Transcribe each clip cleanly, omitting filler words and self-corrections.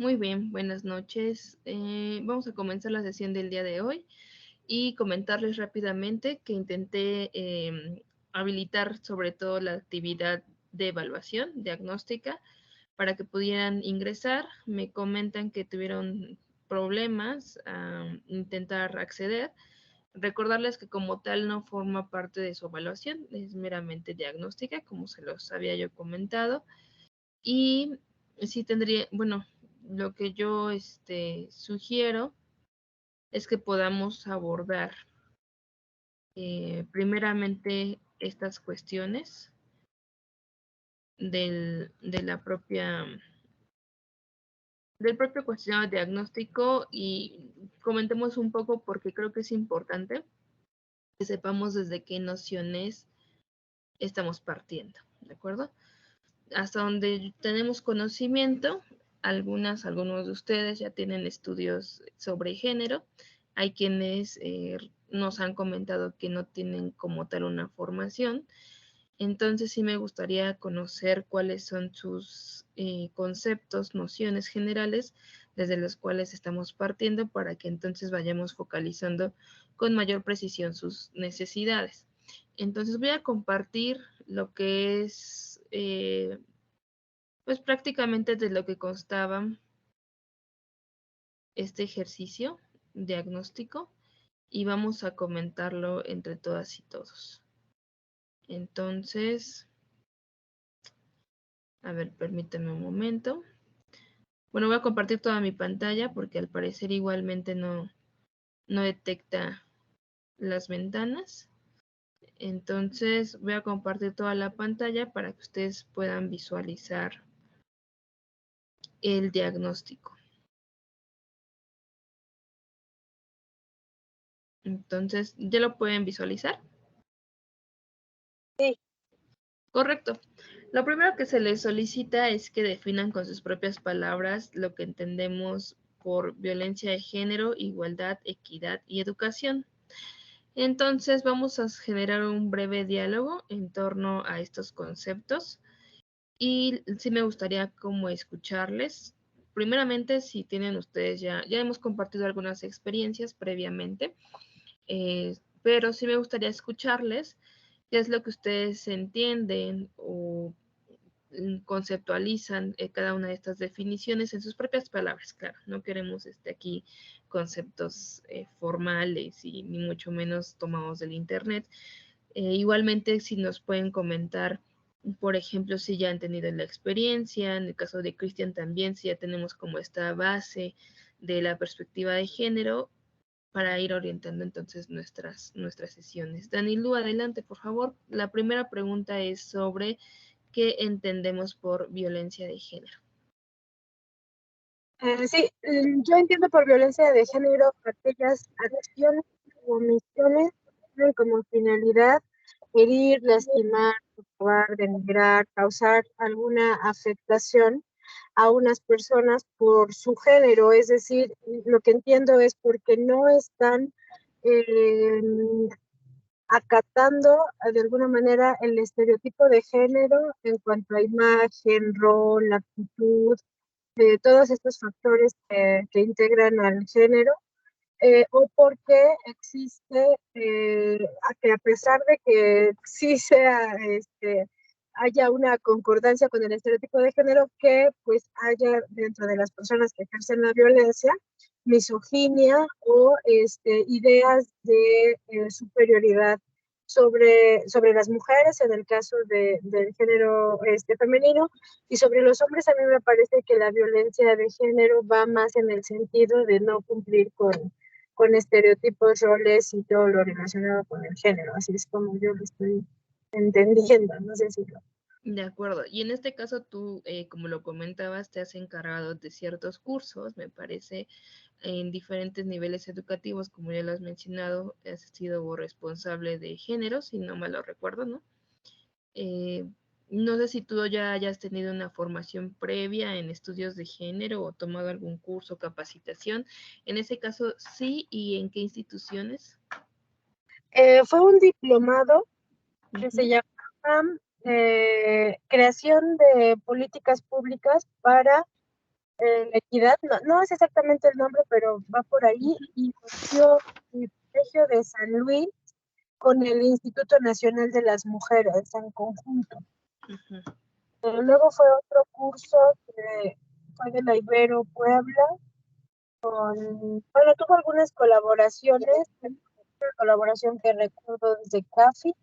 Muy bien, buenas noches. Vamos a comenzar la sesión del día de hoy y comentarles rápidamente que intenté habilitar sobre todo la actividad de evaluación diagnóstica para que pudieran ingresar. Me comentan que tuvieron problemas a intentar acceder. Recordarles que como tal no forma parte de su evaluación, es meramente diagnóstica, como se los había yo comentado. Y sí tendría, bueno, lo que yo sugiero es que podamos abordar primeramente estas cuestiones de la del propio cuestionario diagnóstico y comentemos un poco porque creo que es importante que sepamos desde qué nociones estamos partiendo, ¿de acuerdo? Hasta donde tenemos conocimiento, algunos de ustedes ya tienen estudios sobre género. Hay quienes nos han comentado que no tienen como tal una formación. Entonces sí me gustaría conocer cuáles son sus conceptos, nociones generales desde los cuales estamos partiendo para que entonces vayamos focalizando con mayor precisión sus necesidades. Entonces voy a compartir lo que es pues prácticamente de lo que constaba este ejercicio diagnóstico y vamos a comentarlo entre todas y todos. Entonces, a ver, permítame un momento. Bueno, voy a compartir toda mi pantalla porque al parecer igualmente no detecta las ventanas. Entonces voy a compartir toda la pantalla para que ustedes puedan visualizar el diagnóstico. Entonces, ¿ya lo pueden visualizar? Sí. Correcto. Lo primero que se les solicita es que definan con sus propias palabras lo que entendemos por violencia de género, igualdad, equidad y educación. Entonces vamos a generar un breve diálogo en torno a estos conceptos y sí me gustaría como escucharles. Primeramente, si tienen ustedes ya hemos compartido algunas experiencias previamente, pero sí me gustaría escucharles qué es lo que ustedes entienden o conceptualizan cada una de estas definiciones en sus propias palabras, claro, no queremos aquí conceptos formales y ni mucho menos tomados del internet. Igualmente, si nos pueden comentar, por ejemplo, si ya han tenido la experiencia, en el caso de Cristian también, si ya tenemos como esta base de la perspectiva de género, para ir orientando entonces nuestras sesiones. Danilu, adelante, por favor. La primera pregunta es sobre qué entendemos por violencia de género. Sí, yo entiendo por violencia de género aquellas acciones o omisiones que tienen como finalidad herir, lastimar, provocar, denigrar, causar alguna afectación a unas personas por su género. Es decir, lo que entiendo es porque no están eh, acatando de alguna manera el estereotipo de género en cuanto a imagen, rol, actitud, todos estos factores que integran al género, o porque existe, que a pesar de que sí sea, haya una concordancia con el estereotipo de género, que pues haya dentro de las personas que ejercen la violencia, misoginia o ideas de superioridad sobre las mujeres en el caso del género femenino, y sobre los hombres. A mí me parece que la violencia de género va más en el sentido de no cumplir con estereotipos, roles y todo lo relacionado con el género. Así es como yo lo estoy entendiendo, no sé si lo... De acuerdo. Y en este caso tú, como lo comentabas, te has encargado de ciertos cursos, me parece, en diferentes niveles educativos, como ya lo has mencionado, has sido responsable de género, si no mal lo recuerdo, ¿no? No sé si tú ya hayas tenido una formación previa en estudios de género o tomado algún curso, capacitación. En ese caso, sí, ¿y en qué instituciones? Fue un diplomado que se Uh-huh. llama Creación de Políticas Públicas para la equidad, no es exactamente el nombre, pero va por ahí, y nació el Colegio de San Luis con el Instituto Nacional de las Mujeres en conjunto. Luego fue otro curso que fue de la Ibero Puebla, bueno, tuvo algunas colaboraciones, una colaboración que recuerdo desde CAFI.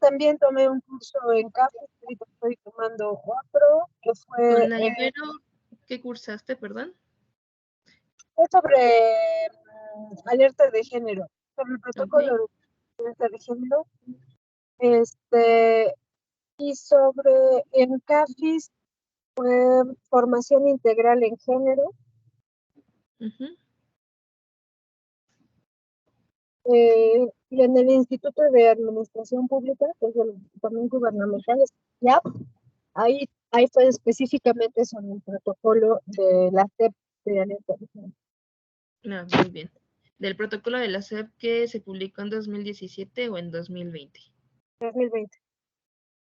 También tomé un curso en CAFI, ahorita estoy tomando otro, que fue... Con la Ibero, ¿qué cursaste, perdón? fue sobre alerta de género, sobre el protocolo Ok. de alerta de género, y sobre, en CAFIS, fue formación integral en género. Y en el Instituto de Administración Pública, que es el también gubernamental, ya, ahí fue específicamente sobre el protocolo de la SEP de alerta de género. Muy bien. Del protocolo de la SEP que se publicó en 2017 o en 2020. 2020.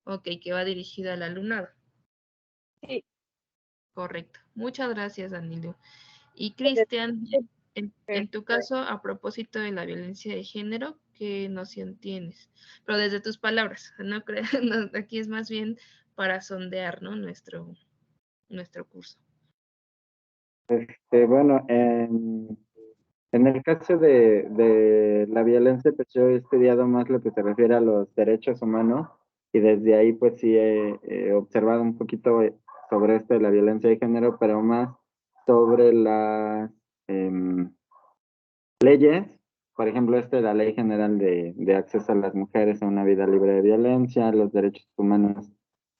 Ok, que va dirigida al alumnado. Sí. Correcto. Muchas gracias, Danilo. Y Cristian, en tu caso, a propósito de la violencia de género, ¿qué noción tienes? Pero desde tus palabras, no creas, aquí es más bien para sondear, ¿no? Nuestro curso. Bueno, en el caso de la violencia, pues yo he estudiado más lo que se refiere a los derechos humanos y desde ahí pues sí he observado un poquito sobre esto de la violencia de género, pero más sobre las leyes, por ejemplo, la Ley General de Acceso a las Mujeres a una Vida Libre de Violencia, los derechos humanos,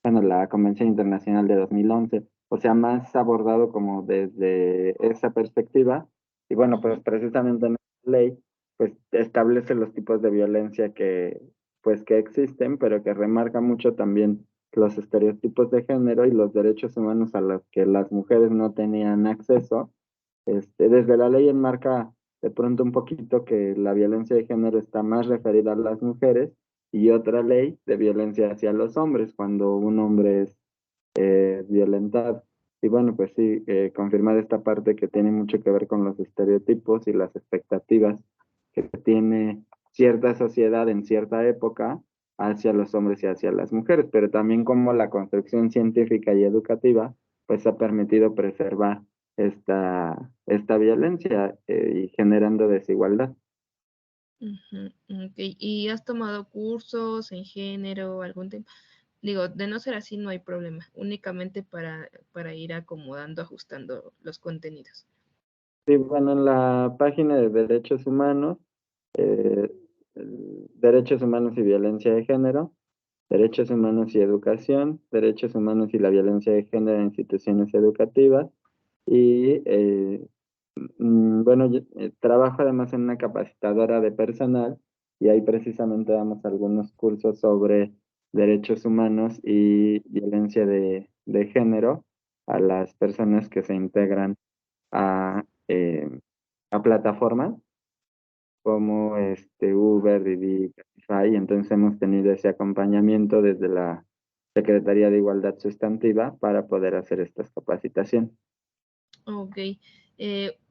bueno, la Convención Internacional de 2011, o sea, más abordado como desde esa perspectiva. Y bueno, pues precisamente en la ley, pues establece los tipos de violencia pues, que existen, pero que remarca mucho también los estereotipos de género y los derechos humanos a los que las mujeres no tenían acceso. Desde la ley enmarca de pronto un poquito que la violencia de género está más referida a las mujeres y otra ley de violencia hacia los hombres cuando un hombre es violentado. Y bueno, pues sí, confirmar esta parte que tiene mucho que ver con los estereotipos y las expectativas que tiene cierta sociedad en cierta época hacia los hombres y hacia las mujeres, pero también como la construcción científica y educativa pues ha permitido preservar esta violencia y generando desigualdad. Ok. ¿Y has tomado cursos en género, algún tema? Digo, de no ser así no hay problema, únicamente para ir acomodando, ajustando los contenidos. Sí, bueno, en la página de Derechos Humanos, eh, Derechos Humanos y Violencia de Género, Derechos Humanos y Educación, Derechos Humanos y la Violencia de Género en Instituciones Educativas, y bueno, yo, trabajo además en una capacitadora de personal y ahí precisamente damos algunos cursos sobre derechos humanos y violencia de género a las personas que se integran a plataformas como Uber, Didi, Cabify. Entonces hemos tenido ese acompañamiento desde la Secretaría de Igualdad Sustantiva para poder hacer estas capacitaciones. Ok.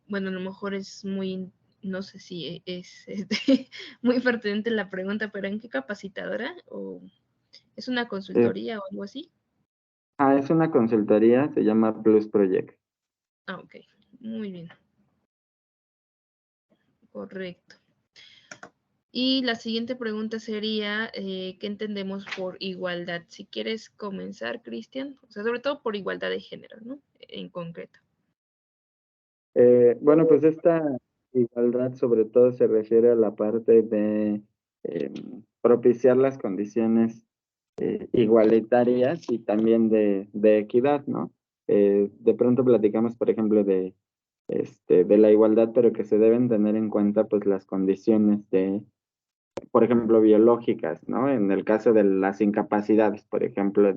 Bueno, a lo mejor es muy, no sé si es muy pertinente la pregunta, pero ¿en qué capacitadora? ¿O es una Eh, consultoría o algo así? es una consultoría, se llama Plus Project. Ok, muy bien, correcto. Y la siguiente pregunta sería, ¿qué entendemos por igualdad? Si quieres comenzar, Cristian, o sea, sobre todo por igualdad de género, ¿no? En concreto. Bueno, pues esta igualdad sobre todo se refiere a la parte de propiciar las condiciones igualitarias y también de equidad, ¿no? De pronto platicamos, por ejemplo, de la igualdad, pero que se deben tener en cuenta pues las condiciones por ejemplo, biológicas, ¿no? En el caso de las incapacidades, por ejemplo,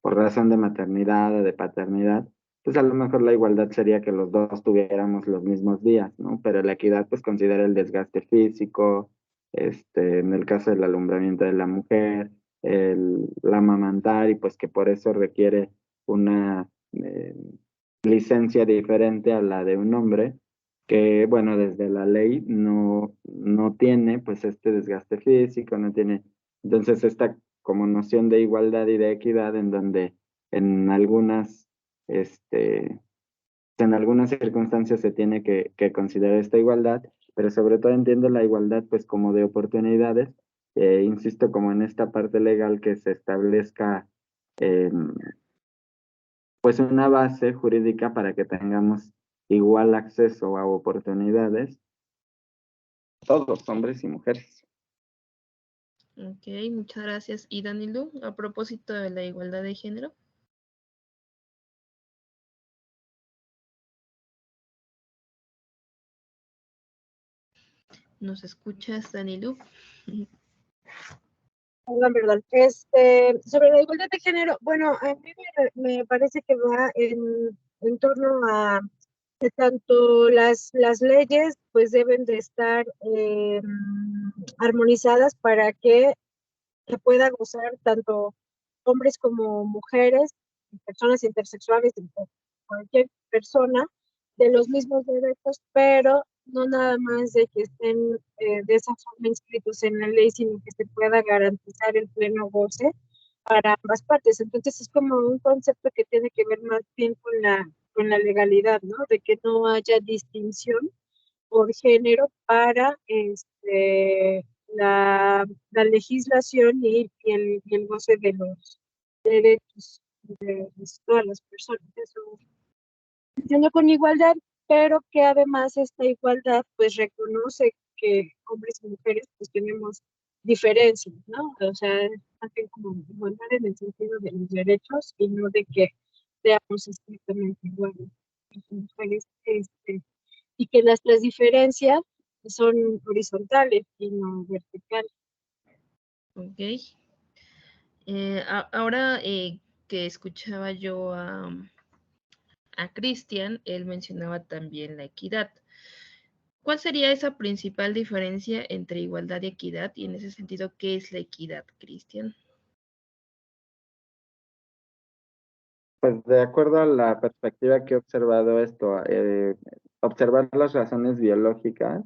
por razón de maternidad o de paternidad, pues a lo mejor la igualdad sería que los dos tuviéramos los mismos días, ¿no? Pero la equidad pues considera el desgaste físico, en el caso del alumbramiento de la mujer, la amamantar y pues que por eso requiere una licencia diferente a la de un hombre, que bueno, desde la ley no tiene pues este desgaste físico, no tiene, entonces esta como noción de igualdad y de equidad en donde en algunas, en algunas circunstancias se tiene que considerar esta igualdad, pero sobre todo entiendo la igualdad pues como de oportunidades, insisto como en esta parte legal que se establezca pues una base jurídica para que tengamos igual acceso a oportunidades, todos, hombres y mujeres. Ok, muchas gracias. ¿Y Danilu, a propósito de la igualdad de género? ¿Nos escuchas, Danilu? Perdón. Sobre la igualdad de género, bueno, a mí me parece que va en torno a que tanto las leyes pues deben de estar armonizadas para que se pueda gozar tanto hombres como mujeres, personas intersexuales, cualquier persona de los mismos derechos, pero no nada más de que estén de esa forma inscritos en la ley, sino que se pueda garantizar el pleno goce para ambas partes. Entonces es como un concepto que tiene que ver más bien con la legalidad, ¿no? De que no haya distinción por género para la legislación y el goce de los derechos de todas las personas. Eso entiendo con igualdad, pero que además esta igualdad pues reconoce que hombres y mujeres pues tenemos diferencias, ¿no? O sea, hacen como igualdad en el sentido de los derechos y no de que seamos estrictamente iguales. Las mujeres, y que nuestras diferencias son horizontales y no verticales. Ok. Ahora que escuchaba yo a Cristian, él mencionaba también la equidad. ¿Cuál sería esa principal diferencia entre igualdad y equidad? Y en ese sentido, ¿qué es la equidad, Cristian? Pues de acuerdo a la perspectiva que he observado esto, observar las razones biológicas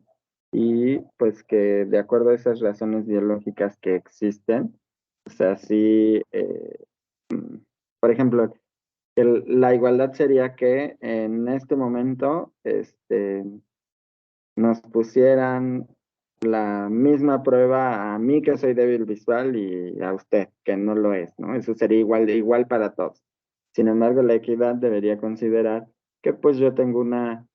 y pues que de acuerdo a esas razones biológicas que existen, o sea, sí, por ejemplo, la igualdad sería que en este momento nos pusieran la misma prueba a mí que soy débil visual y a usted que no lo es, ¿no? Eso sería igual para todos. Sin embargo, la equidad debería considerar que pues yo tengo una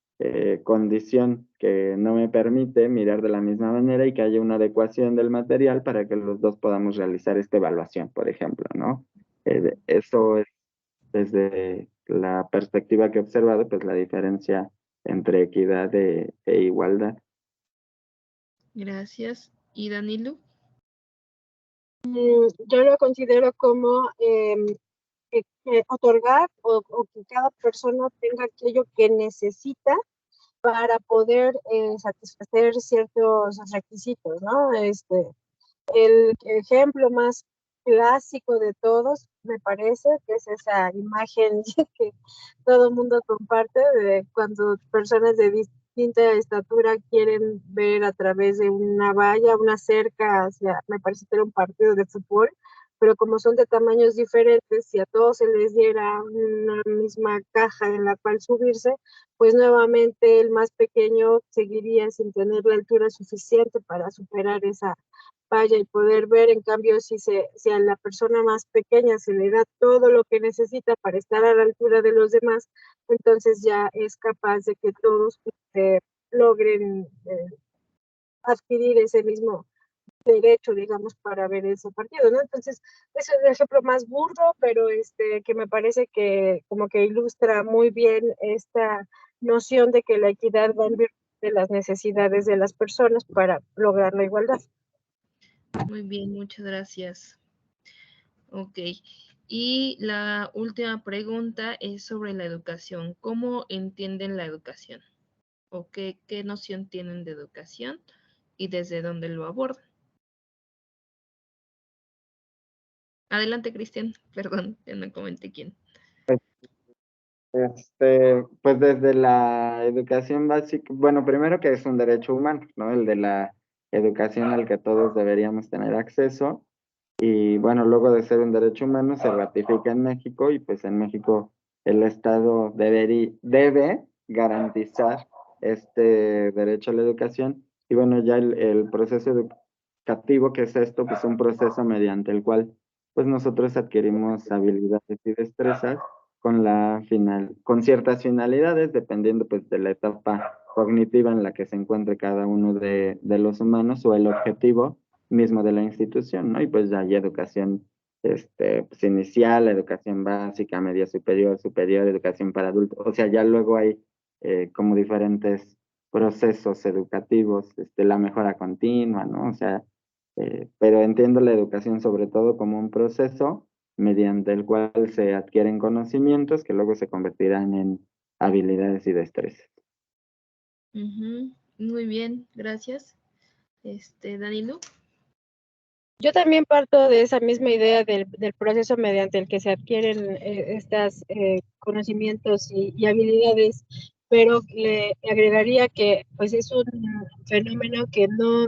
condición que no me permite mirar de la misma manera y que haya una adecuación del material para que los dos podamos realizar esta evaluación, por ejemplo, ¿no? Eso es desde la perspectiva que he observado, pues la diferencia entre equidad e igualdad. Gracias. ¿Y Danilu? Yo lo considero como que otorgar o que cada persona tenga aquello que necesita para poder satisfacer ciertos requisitos, ¿no? El ejemplo más clásico de todos, me parece, que es esa imagen que todo el mundo comparte de cuando personas de distinta estatura quieren ver a través de una valla, una cerca hacia, me parece que era un partido de fútbol, pero como son de tamaños diferentes, si a todos se les diera una misma caja en la cual subirse, pues nuevamente el más pequeño seguiría sin tener la altura suficiente para superar esa vaya y poder ver. En cambio, si a la persona más pequeña se le da todo lo que necesita para estar a la altura de los demás, entonces ya es capaz de que todos logren adquirir ese mismo derecho, digamos, para ver ese partido, ¿no? Entonces, ese es el ejemplo más burdo, pero que me parece que como que ilustra muy bien esta noción de que la equidad va en virtud de las necesidades de las personas para lograr la igualdad. Muy bien, muchas gracias. Ok. Y la última pregunta es sobre la educación. ¿Cómo entienden la educación? ¿O qué noción tienen de educación y desde dónde lo abordan? Adelante, Cristian. Perdón, ya no comenté quién. Pues desde la educación básica, bueno, primero que es un derecho humano, ¿no? El de la educación al que todos deberíamos tener acceso. Y bueno, luego de ser un derecho humano se ratifica en México y pues en México el Estado debe garantizar este derecho a la educación. Y bueno, ya el proceso educativo, que es esto, pues un proceso mediante el cual pues nosotros adquirimos habilidades y destrezas con ciertas finalidades, dependiendo pues de la etapa cognitiva en la que se encuentre cada uno de los humanos o el objetivo mismo de la institución, ¿no? Y pues ya hay educación pues inicial, educación básica, media superior, superior, educación para adultos, o sea, ya luego hay como diferentes procesos educativos, la mejora continua, ¿no? O sea, pero entiendo la educación sobre todo como un proceso mediante el cual se adquieren conocimientos que luego se convertirán en habilidades y destrezas. Ujú, muy bien, gracias. Danilo. Yo también parto de esa misma idea del proceso mediante el que se adquieren estos conocimientos y habilidades, pero le agregaría que pues es un fenómeno que no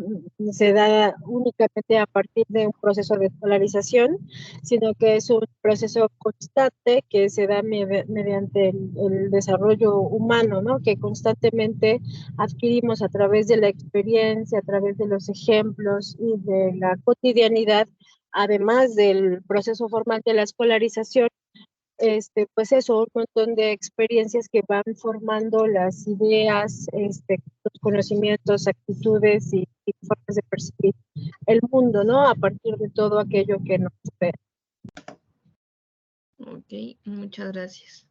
se da únicamente a partir de un proceso de escolarización, sino que es un proceso constante que se da mediante el desarrollo humano, ¿no? Que constantemente adquirimos a través de la experiencia, a través de los ejemplos y de la cotidianidad, además del proceso formal de la escolarización, pues eso, un montón de experiencias que van formando las ideas, los conocimientos, actitudes y formas de percibir el mundo, ¿no? A partir de todo aquello que nos supera. Ok, muchas gracias.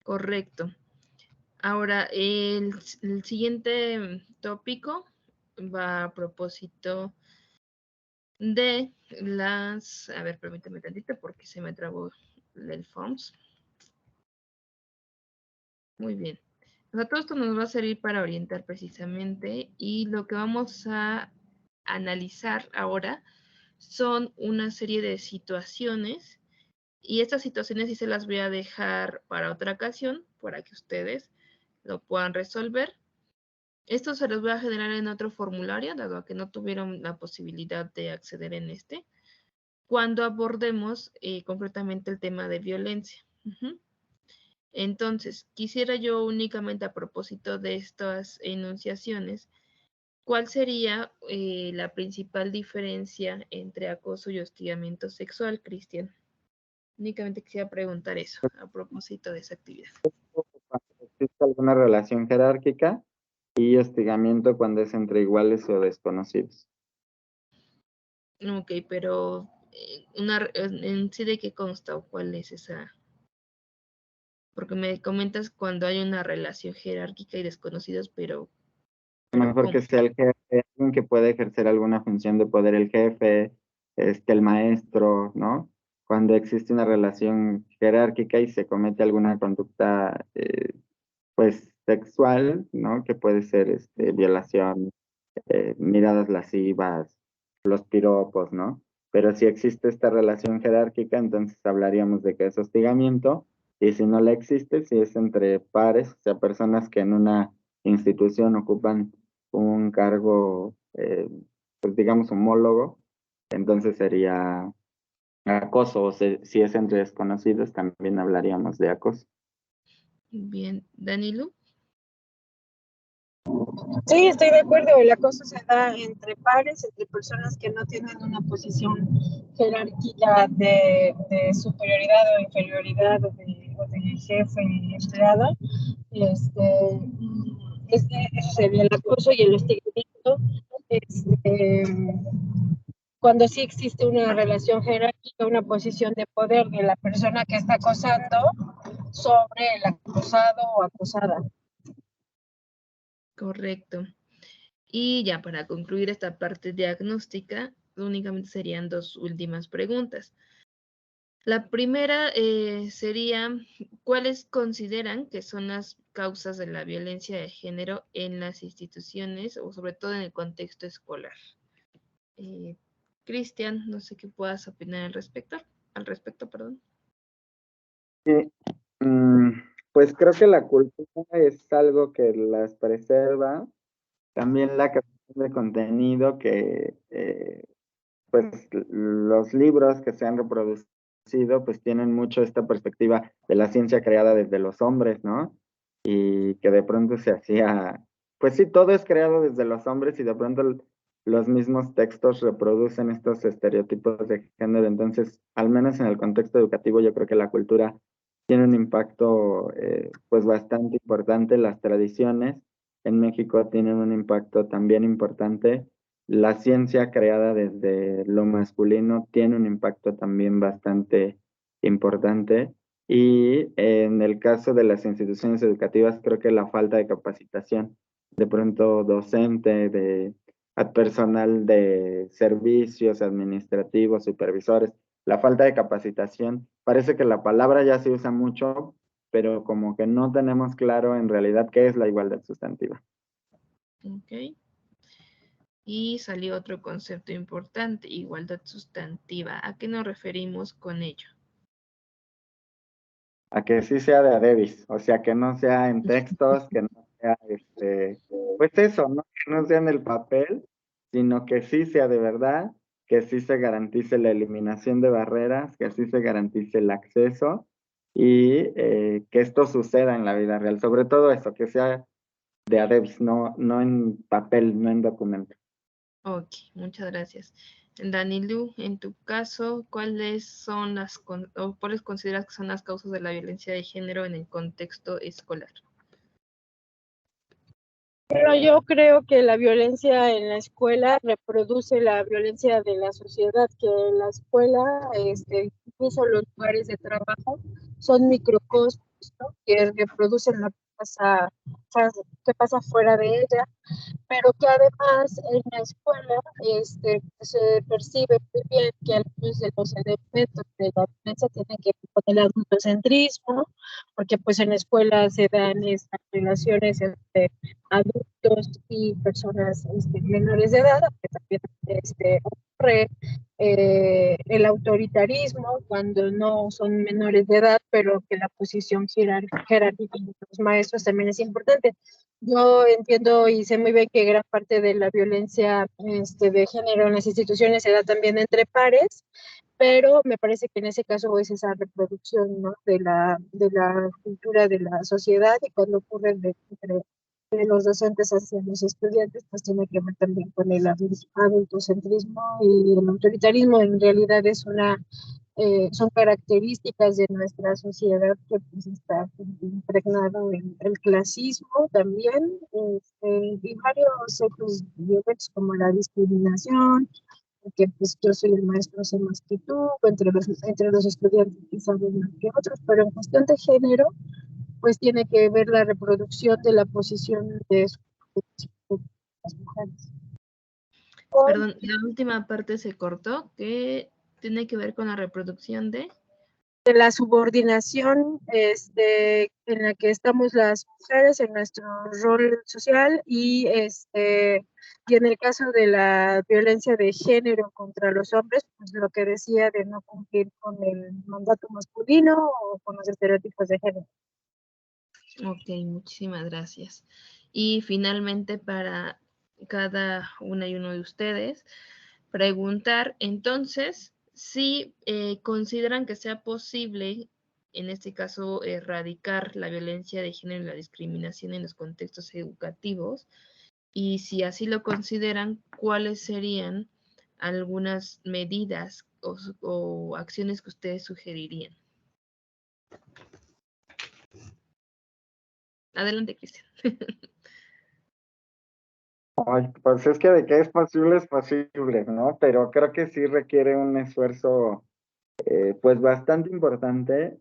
Correcto. Ahora, el siguiente tópico va a propósito de a ver, permíteme tantito porque se me trabó el Forms. Muy bien. O sea, todo esto nos va a servir para orientar precisamente y lo que vamos a analizar ahora son una serie de situaciones y estas situaciones sí se las voy a dejar para otra ocasión para que ustedes lo puedan resolver. Esto se los voy a generar en otro formulario, dado a que no tuvieron la posibilidad de acceder en cuando abordemos concretamente el tema de violencia. Entonces, quisiera yo únicamente a propósito de estas enunciaciones, ¿cuál sería la principal diferencia entre acoso y hostigamiento sexual, Cristian? Únicamente quisiera preguntar eso a propósito de esa actividad. Cuando existe alguna relación jerárquica y hostigamiento cuando es entre iguales o desconocidos. Ok, pero en sí de qué consta o cuál es esa. Porque me comentas cuando hay una relación jerárquica y desconocidos, pero Mejor ¿cómo? que sea el jefe, alguien que pueda ejercer alguna función de poder, el jefe, el maestro, ¿no? Cuando existe una relación jerárquica y se comete alguna conducta, pues, sexual, ¿no? Que puede ser, violación, miradas lascivas, los piropos, ¿no? Pero si existe esta relación jerárquica, entonces hablaríamos de que es hostigamiento, y si no la existe, si es entre pares, o sea, personas que en una institución ocupan un cargo, pues digamos, homólogo, entonces sería acoso, o si es entre desconocidos, también hablaríamos de acoso. Bien, Danilo. Sí, estoy de acuerdo. El acoso se da entre pares, entre personas que no tienen una posición jerárquica de superioridad o inferioridad o de jefe y empleado. Eso sería el acoso y el hostigamiento. Este, cuando sí existe una relación jerárquica, una posición de poder de la persona que está acosando sobre el acosado o acosada. Correcto. Y ya para concluir esta parte diagnóstica, únicamente serían dos últimas preguntas. La primera sería, ¿cuáles consideran que son las causas de la violencia de género en las instituciones o sobre todo en el contexto escolar? Cristian, no sé qué puedas opinar al respecto, perdón. Sí, mm, Pues creo que la cultura es algo que las preserva, también la creación de contenido que pues los libros que se han reproducido pues tienen mucho esta perspectiva de la ciencia creada desde los hombres, ¿no? Y que de pronto se hacía, pues sí, todo es creado desde los hombres y de pronto los mismos textos reproducen estos estereotipos de género. Entonces, al menos en el contexto educativo, yo creo que la cultura tiene un impacto pues bastante importante. Las tradiciones en México tienen un impacto también importante. La ciencia creada desde lo masculino tiene un impacto también bastante importante. Y en el caso de las instituciones educativas, creo que la falta de capacitación, de pronto docente, de personal de servicios administrativos, supervisores, la falta de capacitación, parece que la palabra ya se usa mucho, pero como que no tenemos claro en realidad qué es la igualdad sustantiva. Ok. Y salió otro concepto importante, igualdad sustantiva. ¿A qué nos referimos con ello? A que sí sea de a Davis, o sea, que no sea en textos, que no sea, pues eso, ¿no? Que no sea en el papel, sino que sí sea de verdad, que sí se garantice la eliminación de barreras, que sí se garantice el acceso y que esto suceda en la vida real. Sobre todo eso, que sea de a Davis, no en papel, no en documento. Ok, muchas gracias. Danilu, en tu caso, ¿cuáles son o cuáles consideras que son las causas de la violencia de género en el contexto escolar? Pero yo creo que la violencia en la escuela reproduce la violencia de la sociedad, que en la escuela, incluso los lugares de trabajo, son microcosmos, ¿no? Que reproducen lo que pasa fuera de ella, pero que además en la escuela se percibe muy bien que algunos de los elementos de la violencia tienen que ver con el adultocentrismo, porque pues en la escuela se dan estas relaciones entre adultos y personas menores de edad, que también ocurre el autoritarismo cuando no son menores de edad, pero que la posición jerárquica de los maestros también es importante. Yo entiendo y sé muy bien que gran parte de la violencia de género en las instituciones se da también entre pares, pero me parece que en ese caso es esa reproducción, ¿no? de la cultura de la sociedad, y cuando ocurre entre de los docentes hacia los estudiantes, pues tiene que ver también con el adultocentrismo y el autoritarismo. En realidad son características de nuestra sociedad que pues está impregnado en el clasismo también, y varios hechos violentos como la discriminación, que pues yo soy el maestro, sé más que tú, entre los estudiantes quizás más que otros, pero en cuestión de género, pues tiene que ver la reproducción de la posición de las mujeres. Perdón, la última parte se cortó, que tiene que ver con la reproducción de La subordinación en la que estamos las mujeres en nuestro rol social, y en el caso de la violencia de género contra los hombres, pues lo que decía de no cumplir con el mandato masculino o con los estereotipos de género. Ok, muchísimas gracias. Y finalmente, para cada una y uno de ustedes, preguntar entonces si consideran que sea posible, en este caso, erradicar la violencia de género y la discriminación en los contextos educativos, y si así lo consideran, ¿cuáles serían algunas medidas o acciones que ustedes sugerirían? Adelante, Cristian. Ay, pues es que de que es posible, ¿no? Pero creo que sí requiere un esfuerzo, pues bastante importante.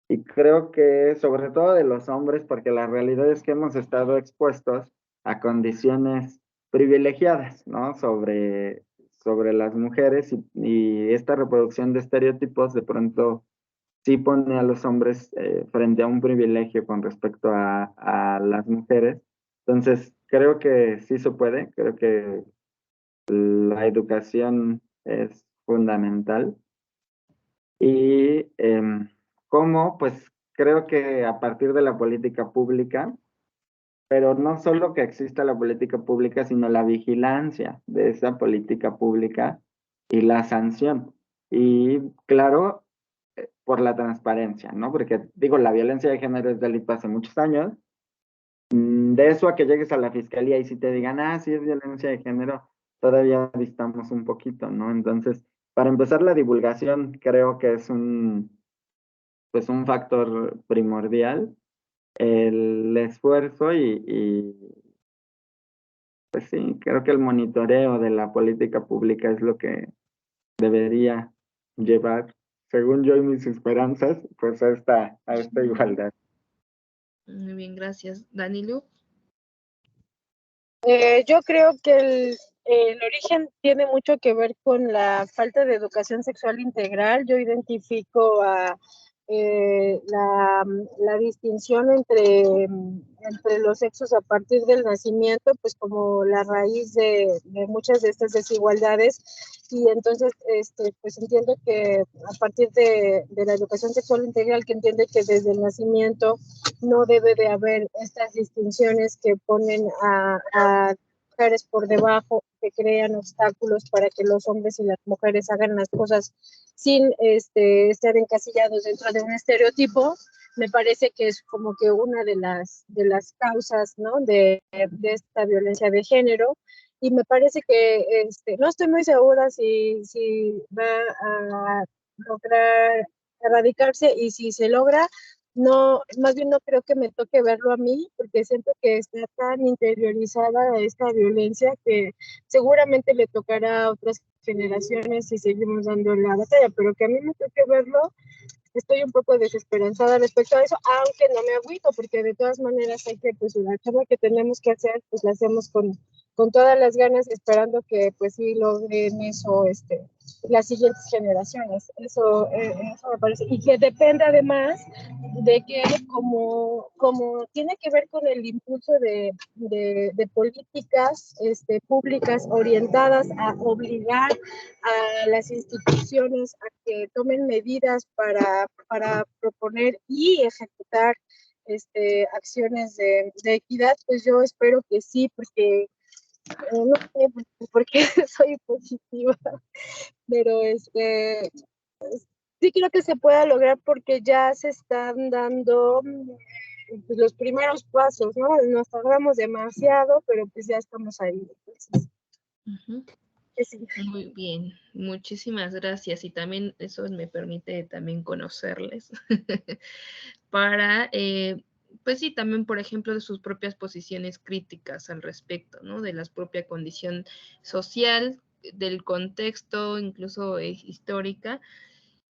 Y creo que sobre todo de los hombres, porque la realidad es que hemos estado expuestos a condiciones privilegiadas, ¿no? Sobre las mujeres y esta reproducción de estereotipos de pronto sí pone a los hombres frente a un privilegio con respecto a las mujeres. Entonces, creo que sí se puede, creo que la educación es fundamental. Y ¿cómo? Pues creo que a partir de la política pública, pero no solo que exista la política pública, sino la vigilancia de esa política pública y la sanción. Y claro, por la transparencia, ¿no? Porque digo, la violencia de género es delito hace muchos años. De eso a que llegues a la fiscalía y si te digan, ah, sí es violencia de género, todavía distamos un poquito, ¿no? Entonces, para empezar, la divulgación creo que es pues un factor primordial. El esfuerzo pues sí, creo que el monitoreo de la política pública es lo que debería llevar, según yo y mis esperanzas, pues a esta igualdad. Muy bien, gracias. Danilu. Yo creo que el origen tiene mucho que ver con la falta de educación sexual integral. Yo identifico la distinción entre los sexos a partir del nacimiento, pues como la raíz de muchas de estas desigualdades. Y entonces, pues entiendo que a partir de la educación sexual integral, que entiende que desde el nacimiento no debe de haber estas distinciones que ponen a mujeres por debajo, que crean obstáculos para que los hombres y las mujeres hagan las cosas sin estar encasillados dentro de un estereotipo. Me parece que es como que una de las causas, ¿no? de esta violencia de género. Y me parece que no estoy muy segura si va a lograr erradicarse, y si se logra, no, más bien no creo que me toque verlo a mí, porque siento que está tan interiorizada esta violencia que seguramente le tocará a otras generaciones si seguimos dando la batalla, pero que a mí me toque verlo, estoy un poco desesperanzada respecto a eso, aunque no me agüito, porque de todas maneras hay que, pues la chamba que tenemos que hacer, pues la hacemos con todas las ganas, esperando que pues sí logren eso las siguientes generaciones. Eso me parece. Y que depende además de que como tiene que ver con el impulso de políticas públicas orientadas a obligar a las instituciones a que tomen medidas para proponer y ejecutar acciones de equidad, pues yo espero que sí, porque no sé porque soy positiva, pero sí creo que se pueda lograr porque ya se están dando pues, los primeros pasos, ¿no? Nos tardamos demasiado, pero pues ya estamos ahí. Entonces, sí. Muy bien, muchísimas gracias. Y también eso me permite también conocerles para, pues sí, también, por ejemplo, de sus propias posiciones críticas al respecto, ¿no? De la propia condición social, del contexto, incluso histórica.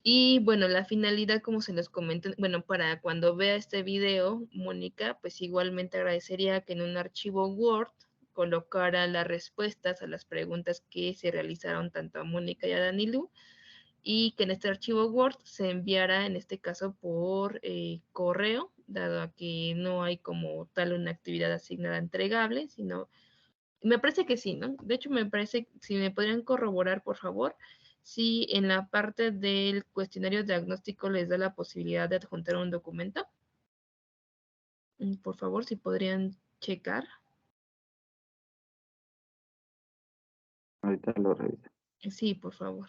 Y bueno, la finalidad, como se les comenté, bueno, para cuando vea este video, Mónica, pues igualmente agradecería que en un archivo Word colocara las respuestas a las preguntas que se realizaron tanto a Mónica y a Danilu, y que en este archivo Word se enviara, en este caso, por correo, dado a que no hay como tal una actividad asignada entregable, sino, me parece que sí, ¿no? De hecho, me parece, si me podrían corroborar, por favor, si en la parte del cuestionario diagnóstico les da la posibilidad de adjuntar un documento. Por favor, si podrían checar. Ahorita lo reviso. Sí, por favor.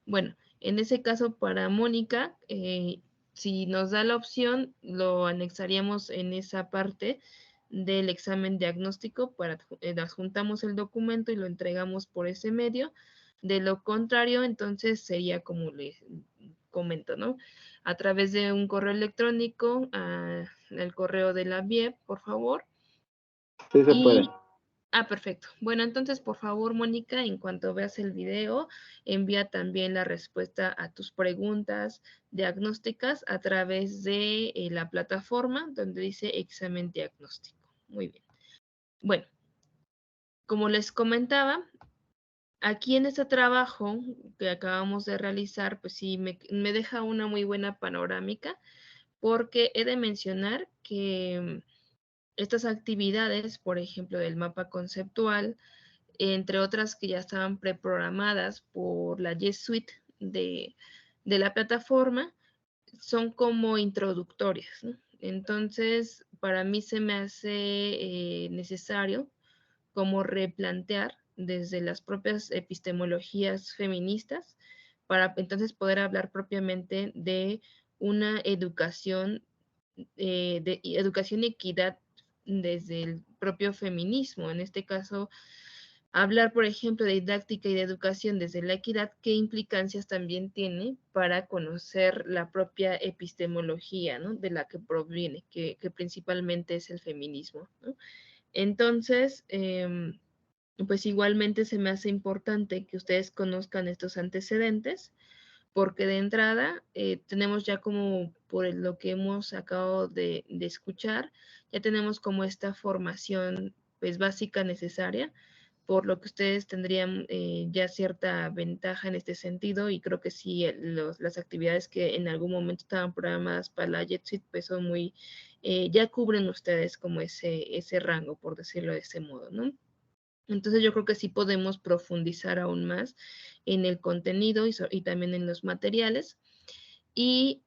Bueno, en ese caso para Mónica, si nos da la opción, lo anexaríamos en esa parte del examen diagnóstico, adjuntamos el documento y lo entregamos por ese medio. De lo contrario, entonces sería como les comento, ¿no? A través de un correo electrónico, el correo de la BIEP, por favor. Sí se puede. Perfecto. Bueno, entonces, por favor, Mónica, en cuanto veas el video, envía también la respuesta a tus preguntas diagnósticas a través de la plataforma donde dice examen diagnóstico. Muy bien. Bueno, como les comentaba, aquí en este trabajo que acabamos de realizar, pues sí, me deja una muy buena panorámica, porque he de mencionar que estas actividades, por ejemplo, del mapa conceptual, entre otras que ya estaban preprogramadas por la G Suite de la plataforma, son como introductorias, ¿no? Entonces, para mí se me hace necesario como replantear desde las propias epistemologías feministas para entonces poder hablar propiamente de una educación, de educación y equidad desde el propio feminismo. En este caso, hablar, por ejemplo, de didáctica y de educación desde la equidad, ¿qué implicancias también tiene para conocer la propia epistemología, ¿no? De la que proviene, que principalmente es el feminismo, ¿no? Entonces, pues igualmente se me hace importante que ustedes conozcan estos antecedentes, porque de entrada tenemos ya como por lo que hemos acabado de escuchar, ya tenemos como esta formación pues básica necesaria, por lo que ustedes tendrían ya cierta ventaja en este sentido y creo que sí, las actividades que en algún momento estaban programadas para la JETSIT pues son muy, ya cubren ustedes como ese rango, por decirlo de ese modo, ¿no? Entonces yo creo que sí podemos profundizar aún más en el contenido y también en los materiales. Y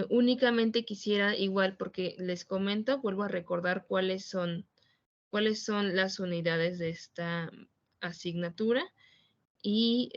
únicamente quisiera igual, porque les comento, vuelvo a recordar cuáles son las unidades de esta asignatura. Y,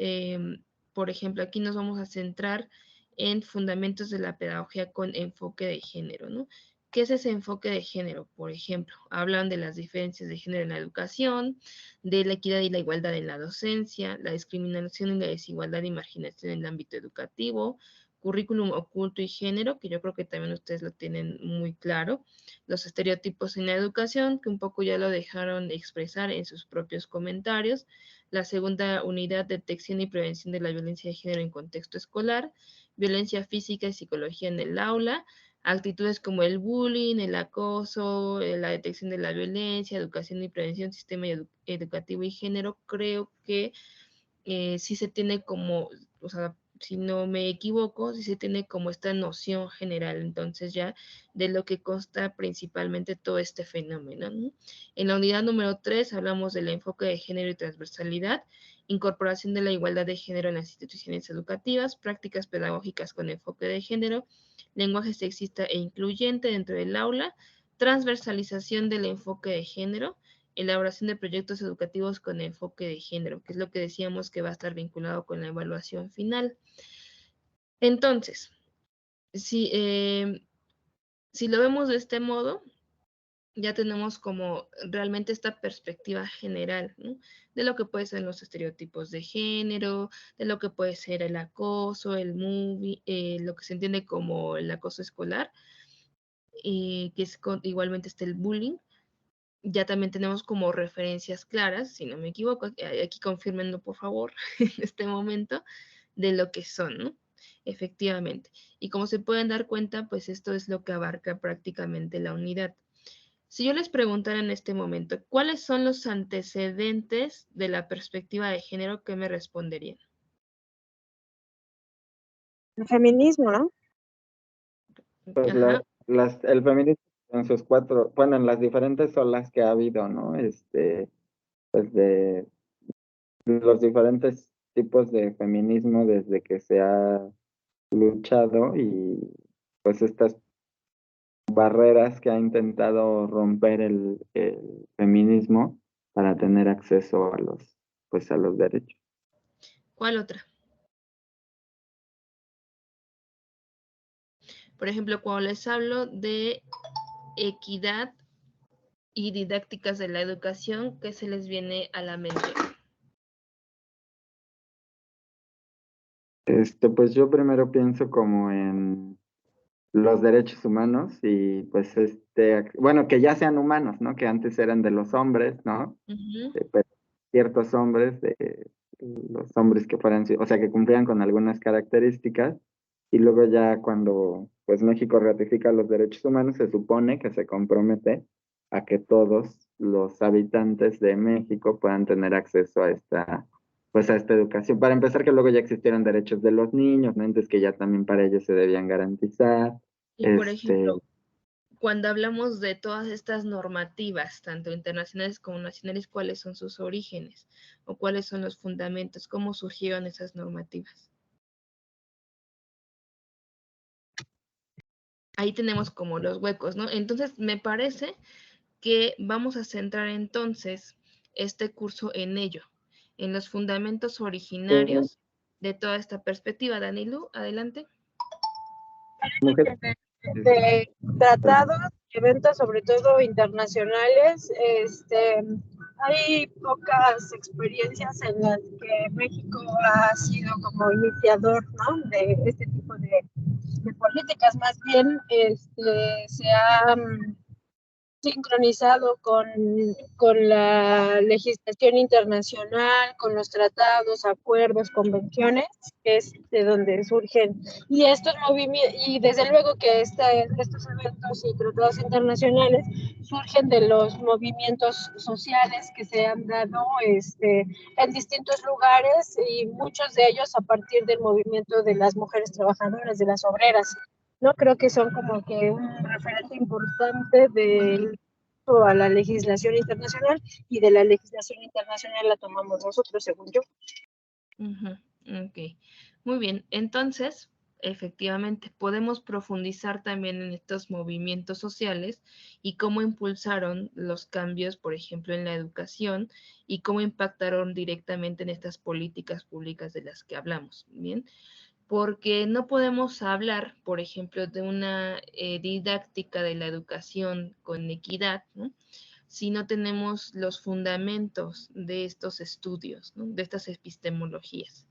por ejemplo, aquí nos vamos a centrar en fundamentos de la pedagogía con enfoque de género, ¿no? ¿Qué es ese enfoque de género? Por ejemplo, hablan de las diferencias de género en la educación, de la equidad y la igualdad en la docencia, la discriminación y la desigualdad y marginación en el ámbito educativo, currículum oculto y género, que yo creo que también ustedes lo tienen muy claro, los estereotipos en la educación, que un poco ya lo dejaron expresar en sus propios comentarios, la segunda unidad, detección y prevención de la violencia de género en contexto escolar, violencia física y psicología en el aula, actitudes como el bullying, el acoso, la detección de la violencia, educación y prevención, sistema educativo y género. Creo que sí se tiene como, o sea, si no me equivoco, sí se tiene como esta noción general, entonces ya de lo que consta principalmente todo este fenómeno, ¿no? En la unidad número 3 hablamos del enfoque de género y transversalidad, incorporación de la igualdad de género en las instituciones educativas, prácticas pedagógicas con enfoque de género, lenguaje sexista e incluyente dentro del aula, transversalización del enfoque de género, elaboración de proyectos educativos con enfoque de género, que es lo que decíamos que va a estar vinculado con la evaluación final. Entonces, si lo vemos de este modo, ya tenemos como realmente esta perspectiva general, ¿no? De lo que pueden ser los estereotipos de género, de lo que puede ser el acoso, lo que se entiende como el acoso escolar, que es igualmente está el bullying. Ya también tenemos como referencias claras, si no me equivoco, aquí confírmenlo por favor en este momento, de lo que son, ¿no? Efectivamente. Y como se pueden dar cuenta, pues esto es lo que abarca prácticamente la unidad. Si yo les preguntara en este momento, ¿cuáles son los antecedentes de la perspectiva de género? ¿Qué me responderían? El feminismo, ¿no? Pues Ajá. el feminismo en sus cuatro, bueno, en las diferentes olas que ha habido, ¿no? Pues de los diferentes tipos de feminismo desde que se ha luchado y pues estas barreras que ha intentado romper el feminismo para tener acceso a pues a los derechos. ¿Cuál otra? Por ejemplo, cuando les hablo de equidad y didácticas de la educación, ¿qué se les viene a la mente? Pues yo primero pienso como en los derechos humanos y pues bueno, que ya sean humanos, ¿no? Que antes eran de los hombres, ¿no? Ujú. Pero ciertos hombres, los hombres que fueran, o sea, que cumplían con algunas características y luego ya cuando pues México ratifica los derechos humanos, se supone que se compromete a que todos los habitantes de México puedan tener acceso a pues a esta educación. Para empezar, que luego ya existieron derechos de los niños, ¿no? Entonces que ya también para ellos se debían garantizar. Y por ejemplo, cuando hablamos de todas estas normativas, tanto internacionales como nacionales, ¿cuáles son sus orígenes? ¿O cuáles son los fundamentos? ¿Cómo surgieron esas normativas? ahí tenemos como los huecos, ¿no? Entonces, me parece que vamos a centrar entonces este curso en ello, en los fundamentos originarios de toda esta perspectiva. Danilu, adelante. Mujeres, De tratados, eventos sobre todo internacionales, hay pocas experiencias en las que México ha sido como iniciador, ¿no?, de este tipo de políticas. Más bien se ha sincronizado con la legislación internacional, con los tratados, acuerdos, convenciones, que es de donde surgen. Y estos movimientos, y desde luego que estos eventos y tratados internacionales surgen de los movimientos sociales que se han dado en distintos lugares, y muchos de ellos a partir del movimiento de las mujeres trabajadoras, de las obreras. No creo que son como que un referente importante a la legislación internacional, y de la legislación internacional la tomamos nosotros, según yo. Ok, muy bien. Entonces, efectivamente, podemos profundizar también en estos movimientos sociales y cómo impulsaron los cambios, por ejemplo, en la educación, y cómo impactaron directamente en estas políticas públicas de las que hablamos. Bien, porque no podemos hablar, por ejemplo, de una didáctica de la educación con equidad, ¿no?, si no tenemos los fundamentos de estos estudios, ¿no?, de estas epistemologías.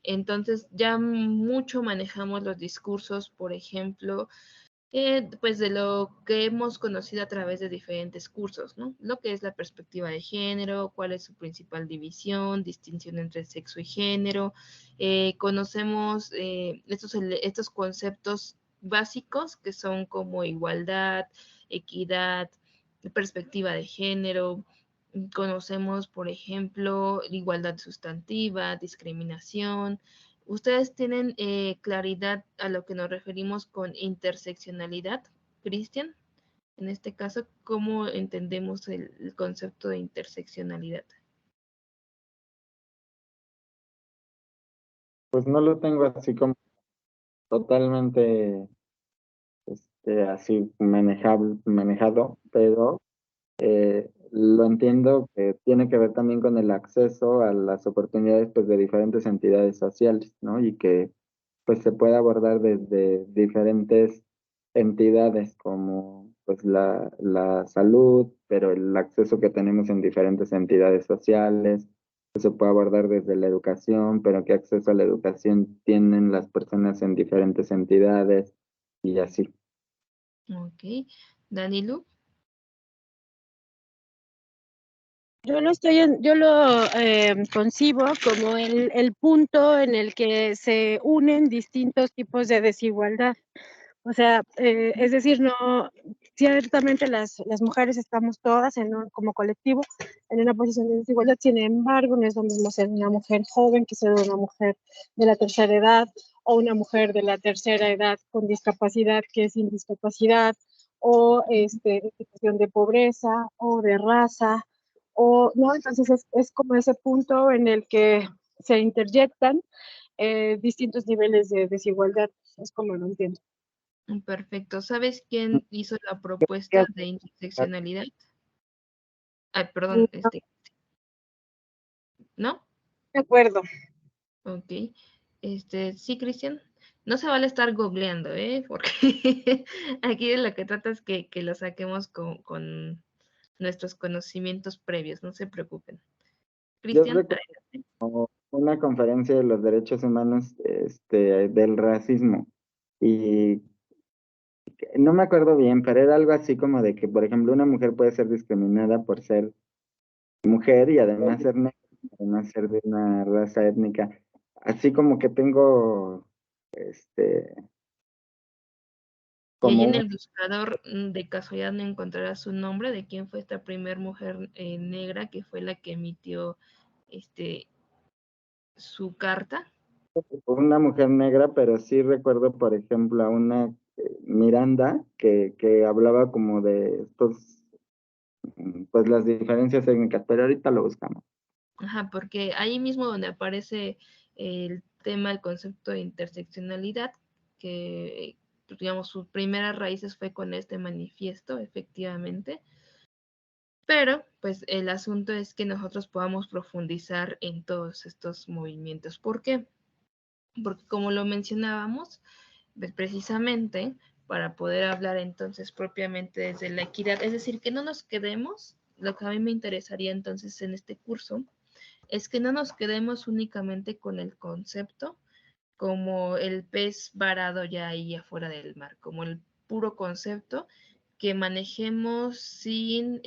Entonces, ya mucho manejamos los discursos, por ejemplo, pues de lo que hemos conocido a través de diferentes cursos, ¿no? Lo que es la perspectiva de género, cuál es su principal división, distinción entre sexo y género. Conocemos estos conceptos básicos que son como igualdad, equidad, perspectiva de género. Conocemos, por ejemplo, igualdad sustantiva, discriminación. ¿Ustedes tienen claridad a lo que nos referimos con interseccionalidad, Cristian? En este caso, ¿cómo entendemos el concepto de interseccionalidad? pues no lo tengo así como totalmente así manejado, pero lo entiendo que tiene que ver también con el acceso a las oportunidades pues de diferentes entidades sociales, ¿no? Y que pues se puede abordar desde diferentes entidades como pues la salud, pero el acceso que tenemos en diferentes entidades sociales, que se puede abordar desde la educación, pero qué acceso a la educación tienen las personas en diferentes entidades y así. Ok. Danilu. Yo lo concibo como el punto en el que se unen distintos tipos de desigualdad. O sea, es decir, no, ciertamente las mujeres estamos todas como colectivo en una posición de desigualdad. Sin embargo, no es lo mismo ser una mujer joven que ser una mujer de la tercera edad, o una mujer de la tercera edad con discapacidad que sin discapacidad, o en situación de pobreza o de raza, o no. Entonces es como ese punto en el que se interyectan distintos niveles de desigualdad. Es como lo entiendo. Perfecto. ¿Sabes quién hizo la propuesta de interseccionalidad? Ay, perdón, No ¿no? de acuerdo. Ok. Sí, Cristian. No se vale estar googleando, ¿eh? Porque aquí de lo que trata es que lo saquemos con nuestros conocimientos previos, no se preocupen. Yo Cristian, recuerdo una conferencia de los derechos humanos del racismo y no me acuerdo bien, pero era algo así como de que, por ejemplo, una mujer puede ser discriminada por ser mujer y además ser negra, además ser de una raza étnica. Así como que tengo, y ahí como en un, el buscador de casualidad no encontrarás su nombre de quién fue esta primer mujer negra que fue la que emitió este su carta. una mujer negra, pero sí recuerdo, por ejemplo, a una Miranda que hablaba como de estos, pues las diferencias étnicas, pero ahorita lo buscamos. Ajá, porque ahí mismo donde aparece el tema, el concepto de interseccionalidad, que digamos, sus primeras raíces fue con este manifiesto, efectivamente. Pero, pues, el asunto es que nosotros podamos profundizar en todos estos movimientos. ¿Por qué? Porque como lo mencionábamos, pues, precisamente para poder hablar entonces propiamente desde la equidad, es decir, que no nos quedemos, lo que a mí me interesaría entonces en este curso, es que no nos quedemos únicamente con el concepto como el pez varado ya ahí afuera del mar, como el puro concepto que manejemos sin,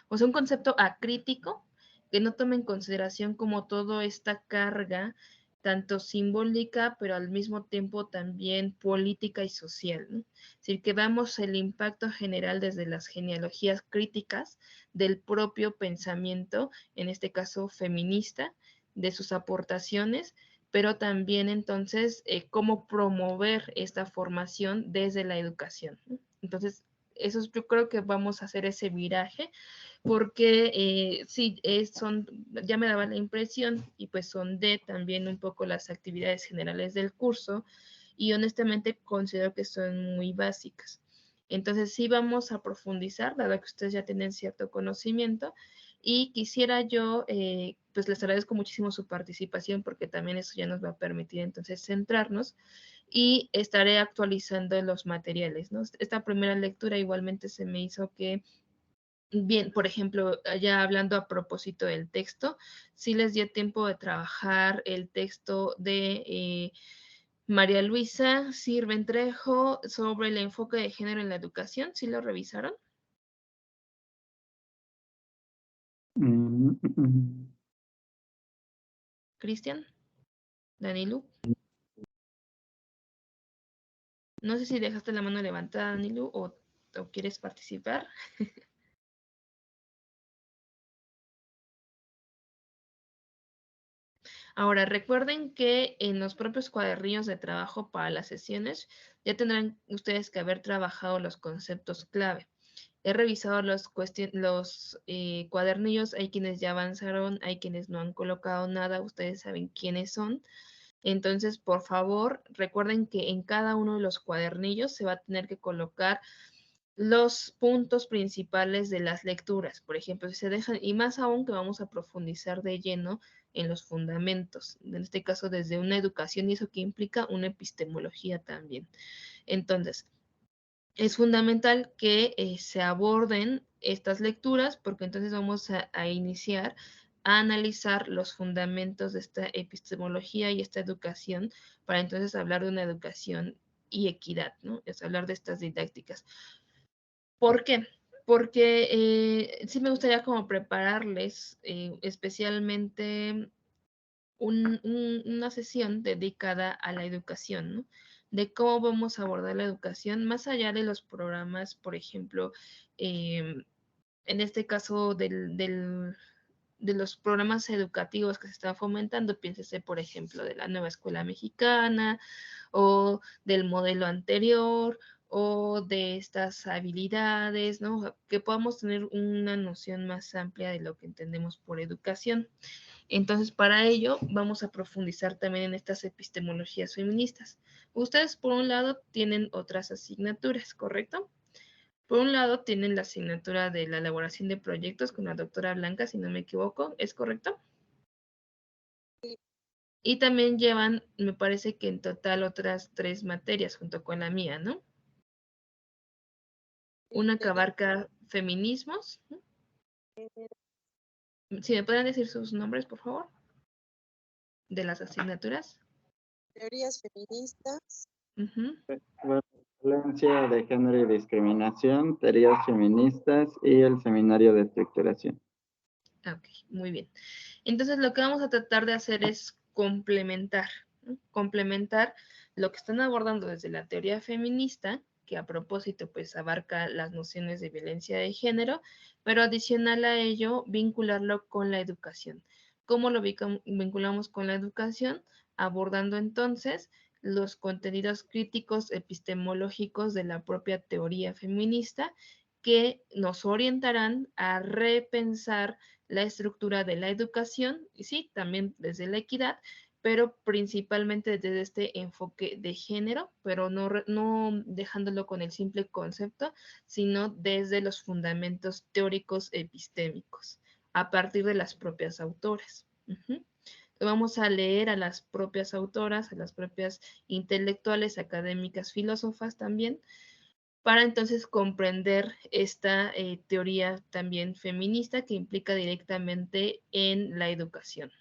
o sea, un concepto acrítico que no tome en consideración como toda esta carga, tanto simbólica, pero al mismo tiempo también política y social, ¿no? Es decir, que veamos el impacto general desde las genealogías críticas del propio pensamiento, en este caso feminista, de sus aportaciones, pero también entonces cómo promover esta formación desde la educación, ¿no? Entonces, eso yo creo que vamos a hacer ese viraje, porque sí, ya me daba la impresión, y pues sondé también un poco las actividades generales del curso, y honestamente considero que son muy básicas. Entonces sí vamos a profundizar, dado que ustedes ya tienen cierto conocimiento, y quisiera yo, pues les agradezco muchísimo su participación, porque también eso ya nos va a permitir entonces centrarnos, y estaré actualizando los materiales, ¿no? Esta primera lectura igualmente se me hizo que, bien, por ejemplo, ya hablando a propósito del texto, sí les dio tiempo de trabajar el texto de María Luisa Sirventrejo sobre el enfoque de género en la educación. ¿Sí lo revisaron? Cristian, Danilu. No sé si dejaste la mano levantada, Danilu, o quieres participar. Ahora, recuerden que en los propios cuadernillos de trabajo para las sesiones ya tendrán ustedes que haber trabajado los conceptos clave. He revisado los cuadernillos, hay quienes ya avanzaron, hay quienes no han colocado nada, ustedes saben quiénes son. Entonces, por favor, recuerden que en cada uno de los cuadernillos se va a tener que colocar los puntos principales de las lecturas. Por ejemplo, si se dejan, y más aún que vamos a profundizar de lleno en los fundamentos, en este caso desde una educación, y eso que implica una epistemología también. Entonces, es fundamental que se aborden estas lecturas, porque entonces vamos a iniciar a analizar los fundamentos de esta epistemología y esta educación, para entonces hablar de una educación y equidad, ¿no? Es hablar de estas didácticas. ¿Por qué? Porque sí me gustaría como prepararles especialmente una sesión dedicada a la educación, ¿no? De cómo vamos a abordar la educación más allá de los programas, por ejemplo, en este caso de los programas educativos que se están fomentando, piénsese, por ejemplo, de la nueva escuela mexicana o del modelo anterior o de estas habilidades, ¿no? Que podamos tener una noción más amplia de lo que entendemos por educación. Entonces, para ello, vamos a profundizar también en estas epistemologías feministas. Ustedes, por un lado, tienen otras asignaturas, ¿correcto? Por un lado, tienen la asignatura de la elaboración de proyectos con la doctora Blanca, si no me equivoco, ¿es correcto? Y también llevan, me parece que en total otras 3 materias junto con la mía, ¿no? Una que abarca feminismos. Si me pueden decir sus nombres, por favor, de las asignaturas. Teorías feministas. Violencia de género y discriminación, teorías feministas y el seminario de estructuración. Ok, muy bien. Entonces lo que vamos a tratar de hacer es complementar, ¿no? Complementar lo que están abordando desde la teoría feminista, que a propósito pues abarca las nociones de violencia de género, pero adicional a ello vincularlo con la educación. ¿Cómo lo vinculamos con la educación? Abordando entonces los contenidos críticos epistemológicos de la propia teoría feminista, que nos orientarán a repensar la estructura de la educación, y sí, también desde la equidad, pero principalmente desde este enfoque de género, pero no dejándolo con el simple concepto, sino desde los fundamentos teóricos epistémicos, a partir de las propias autoras. Vamos a leer a las propias autoras, a las propias intelectuales, académicas, filósofas también, para entonces comprender esta teoría también feminista que implica directamente en la educación.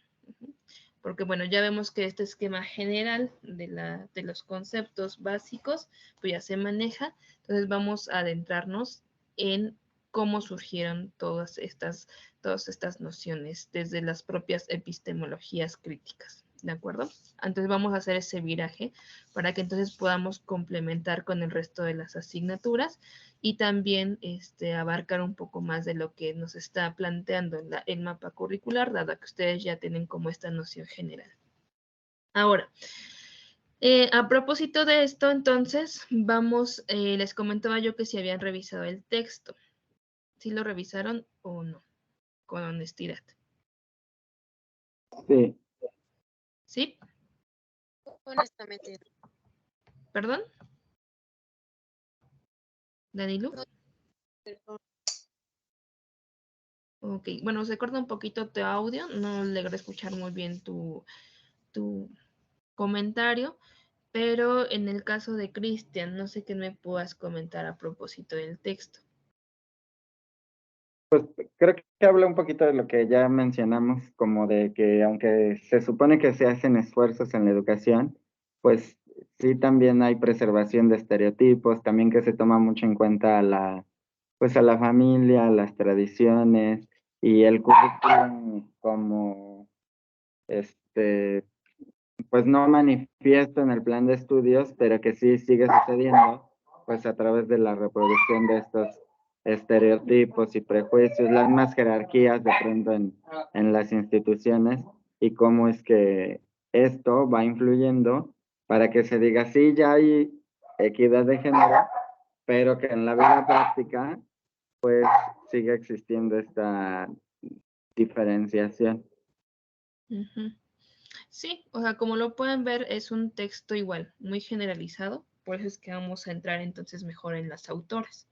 Porque bueno, ya vemos que este esquema general de los conceptos básicos pues ya se maneja, entonces vamos a adentrarnos en cómo surgieron todas estas nociones desde las propias epistemologías críticas, ¿de acuerdo? Entonces vamos a hacer ese viraje para que entonces podamos complementar con el resto de las asignaturas y también abarcar un poco más de lo que nos está planteando el mapa curricular, dado que ustedes ya tienen como esta noción general. Ahora, a propósito de esto, entonces, vamos, les comentaba yo que si habían revisado el texto. ¿Sí lo revisaron o no? Con honestidad. Sí. ¿Sí? Honestamente, ¿Perdón? ¿Danilu? perdón. Ok, bueno, se corta un poquito tu audio, no logré escuchar muy bien tu comentario, pero en el caso de Cristian, no sé qué me puedas comentar a propósito del texto. Creo que habla un poquito de lo que ya mencionamos, como de que aunque se supone que se hacen esfuerzos en la educación, pues sí también hay preservación de estereotipos, también que se toma mucho en cuenta pues a la familia, las tradiciones y el currículum como pues no manifiesto en el plan de estudios, pero que sí sigue sucediendo, pues a través de la reproducción de estos estereotipos y prejuicios, las mismas jerarquías de pronto en las instituciones y cómo es que esto va influyendo para que se diga, sí, ya hay equidad de género, pero que en la vida práctica, pues sigue existiendo esta diferenciación. Sí, o sea, como lo pueden ver, es un texto igual, muy generalizado, por eso es que vamos a entrar entonces mejor en las autoras.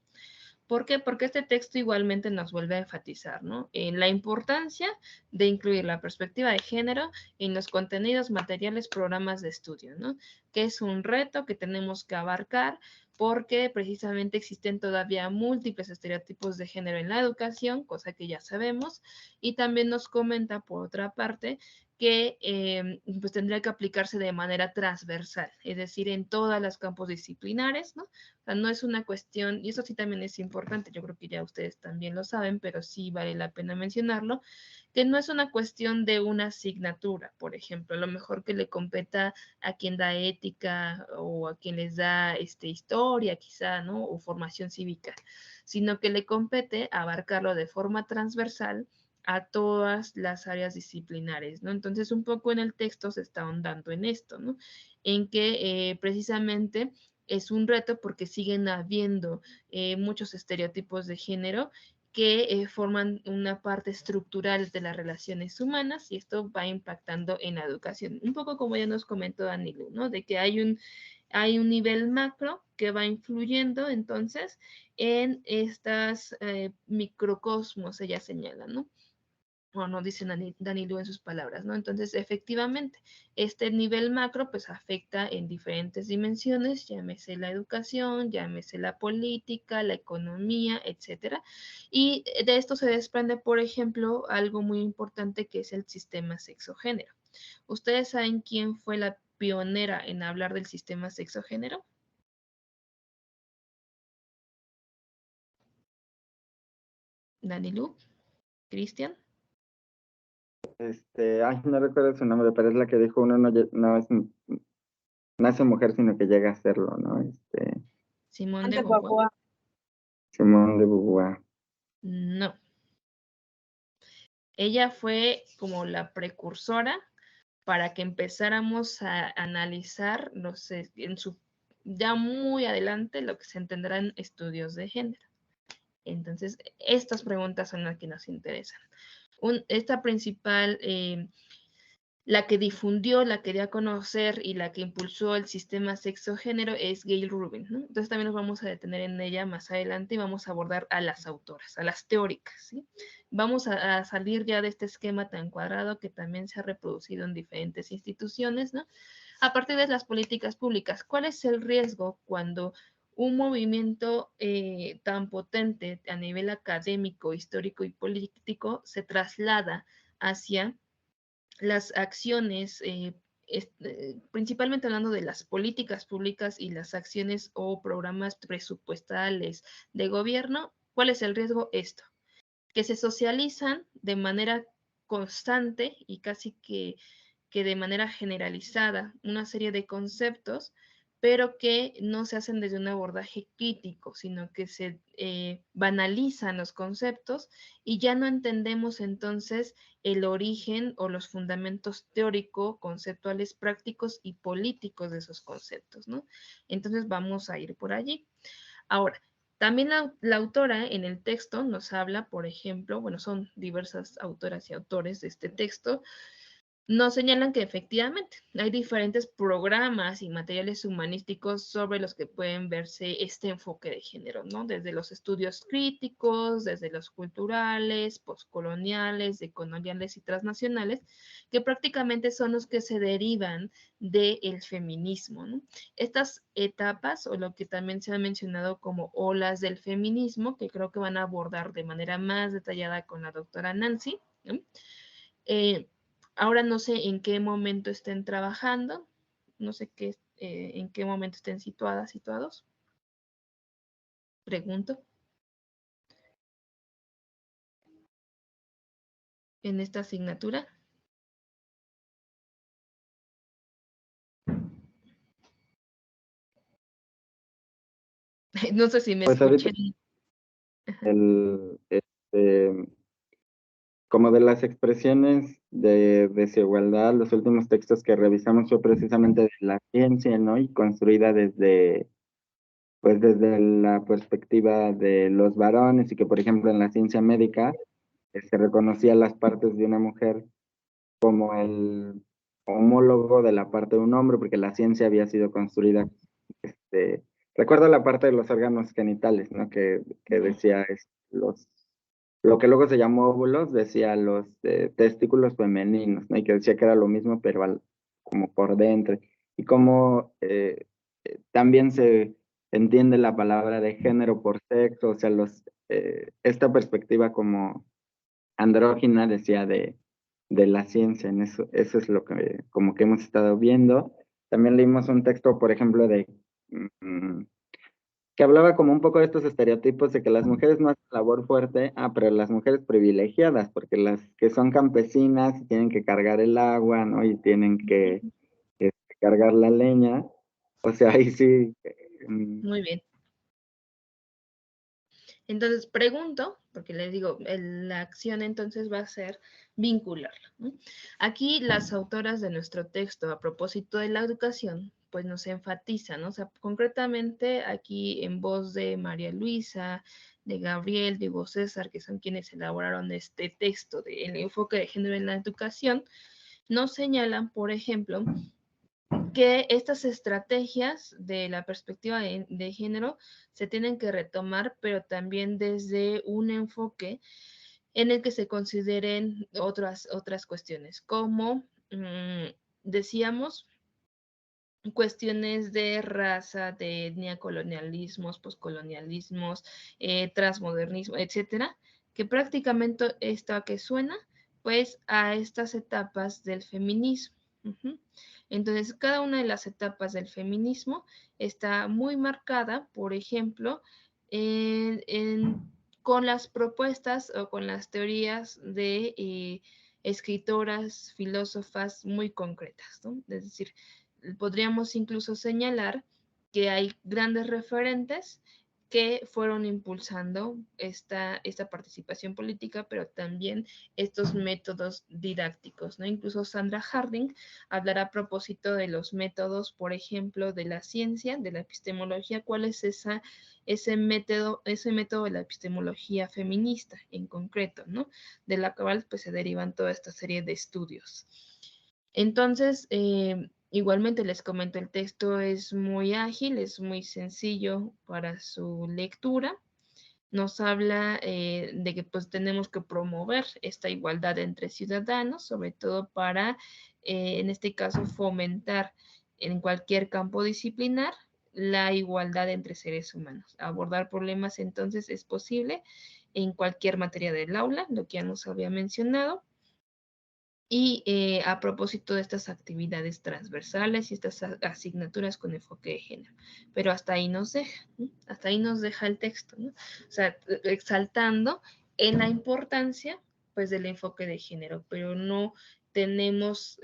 ¿Por qué? Porque este texto igualmente nos vuelve a enfatizar, ¿no? En la importancia de incluir la perspectiva de género en los contenidos, materiales, programas de estudio, ¿no? Que es un reto que tenemos que abarcar porque precisamente existen todavía múltiples estereotipos de género en la educación, cosa que ya sabemos, y también nos comenta, por otra parte, que pues tendría que aplicarse de manera transversal, es decir, en todas las campos disciplinares, ¿no? O sea, no es una cuestión, y eso sí también es importante, yo creo que ya ustedes también lo saben, pero sí vale la pena mencionarlo, que no es una cuestión de una asignatura, por ejemplo, lo mejor que le competa a quien da ética o a quien les da historia quizá, ¿no? O formación cívica, sino que le compete abarcarlo de forma transversal a todas las áreas disciplinares, ¿no? Entonces, un poco en el texto se está ahondando en esto, ¿no? En que precisamente es un reto porque siguen habiendo muchos estereotipos de género que forman una parte estructural de las relaciones humanas y esto va impactando en la educación. Un poco como ya nos comentó Danilu, ¿no? De que hay un nivel macro que va influyendo entonces en estas microcosmos, ella señala, ¿no? O no dice Danilu en sus palabras, ¿no? Entonces, efectivamente, este nivel macro pues afecta en diferentes dimensiones, llámese la educación, llámese la política, la economía, etcétera. Y de esto se desprende, por ejemplo, algo muy importante que es el sistema sexogénero. ¿Ustedes saben quién fue la pionera en hablar del sistema sexogénero? Danilu, Cristian. No recuerdo su nombre, pero es la que dijo uno no nace mujer, sino que llega a serlo, ¿no? Simón de De Beauvoir. Beauvoir. Simone de Beauvoir. No. Ella fue como la precursora para que empezáramos a analizar, no sé, ya muy adelante lo que se entenderá en estudios de género. Entonces, estas preguntas son las que nos interesan. Esta principal La que difundió, la que dio a conocer y la que impulsó el sistema sexo-género es Gayle Rubin, ¿no? Entonces también nos vamos a detener en ella más adelante y vamos a abordar a las autoras, a las teóricas, ¿sí? Vamos a salir ya de este esquema tan cuadrado que también se ha reproducido en diferentes instituciones, ¿no? A partir de las políticas públicas, ¿cuál es el riesgo cuando un movimiento tan potente a nivel académico, histórico y político se traslada hacia las acciones, principalmente hablando de las políticas públicas y las acciones o programas presupuestales de gobierno? ¿Cuál es el riesgo? Esto, que se socializan de manera constante y casi que de manera generalizada una serie de conceptos, pero que no se hacen desde un abordaje crítico, sino que se banalizan los conceptos y ya no entendemos entonces el origen o los fundamentos teóricos, conceptuales, prácticos y políticos de esos conceptos, ¿no? Entonces vamos a ir por allí. Ahora, también la autora en el texto nos habla, por ejemplo, bueno, son diversas autoras y autores de este texto, nos señalan que efectivamente hay diferentes programas y materiales humanísticos sobre los que pueden verse este enfoque de género, ¿no? Desde los estudios críticos, desde los culturales, postcoloniales, decoloniales y transnacionales, que prácticamente son los que se derivan del feminismo, ¿no? Estas etapas, o lo que también se ha mencionado como olas del feminismo, que creo que van a abordar de manera más detallada con la doctora Nancy, ¿no? Ahora no sé en qué momento estén trabajando, no sé en qué momento estén situados. Pregunto. En esta asignatura. No sé si me Pues ahorita escuchen. como de las expresiones de desigualdad, los últimos textos que revisamos fue precisamente de la ciencia, ¿no? Y construida desde, pues desde la perspectiva de los varones y que, por ejemplo, en la ciencia médica se reconocía las partes de una mujer como el homólogo de la parte de un hombre, porque la ciencia había sido construida, recuerdo la parte de los órganos genitales, ¿no? Que decía lo que luego se llamó óvulos, decía los testículos femeninos, ¿no? Y que decía que era lo mismo, pero como por dentro. Y como también se entiende la palabra de género por sexo, o sea, esta perspectiva como andrógina, decía, de la ciencia, en eso es lo que como que hemos estado viendo. También leímos un texto, por ejemplo, mm, que hablaba como un poco de estos estereotipos de que las mujeres no hacen labor fuerte, pero las mujeres privilegiadas, porque las que son campesinas y tienen que cargar el agua, ¿no? Y tienen que cargar la leña, o sea, ahí sí. Muy bien. Entonces pregunto, porque les digo, la acción entonces va a ser vincularla, ¿no? Aquí las autoras de nuestro texto a propósito de la educación, pues nos enfatizan, ¿no? O sea, concretamente aquí en voz de María Luisa, de Gabriel, de Hugo César, que son quienes elaboraron este texto del enfoque de género en la educación, nos señalan, por ejemplo, que estas estrategias de la perspectiva de género se tienen que retomar, pero también desde un enfoque en el que se consideren otras cuestiones, como decíamos, cuestiones de raza, de etnia, colonialismos, poscolonialismos, transmodernismo, etcétera, que prácticamente esto que suena, pues, a estas etapas del feminismo. Entonces, cada una de las etapas del feminismo está muy marcada, por ejemplo, con las propuestas o con las teorías de escritoras, filósofas muy concretas, ¿no? Es decir, podríamos incluso señalar que hay grandes referentes que fueron impulsando esta participación política, pero también estos métodos didácticos, ¿no? Incluso Sandra Harding hablará a propósito de los métodos, por ejemplo, de la ciencia, de la epistemología, cuál es ese método de la epistemología feminista en concreto, ¿no? De la cual pues se derivan toda esta serie de estudios. Entonces, igualmente les comento, el texto es muy ágil, es muy sencillo para su lectura. Nos habla de que pues tenemos que promover esta igualdad entre ciudadanos, sobre todo para, en este caso, fomentar en cualquier campo disciplinar la igualdad entre seres humanos. Abordar problemas entonces es posible en cualquier materia del aula, lo que ya nos había mencionado. Y a propósito de estas actividades transversales y estas asignaturas con enfoque de género. Pero hasta ahí nos deja, ¿no? Hasta ahí nos deja el texto, ¿no? O sea, exaltando en la importancia, pues, del enfoque de género, pero no tenemos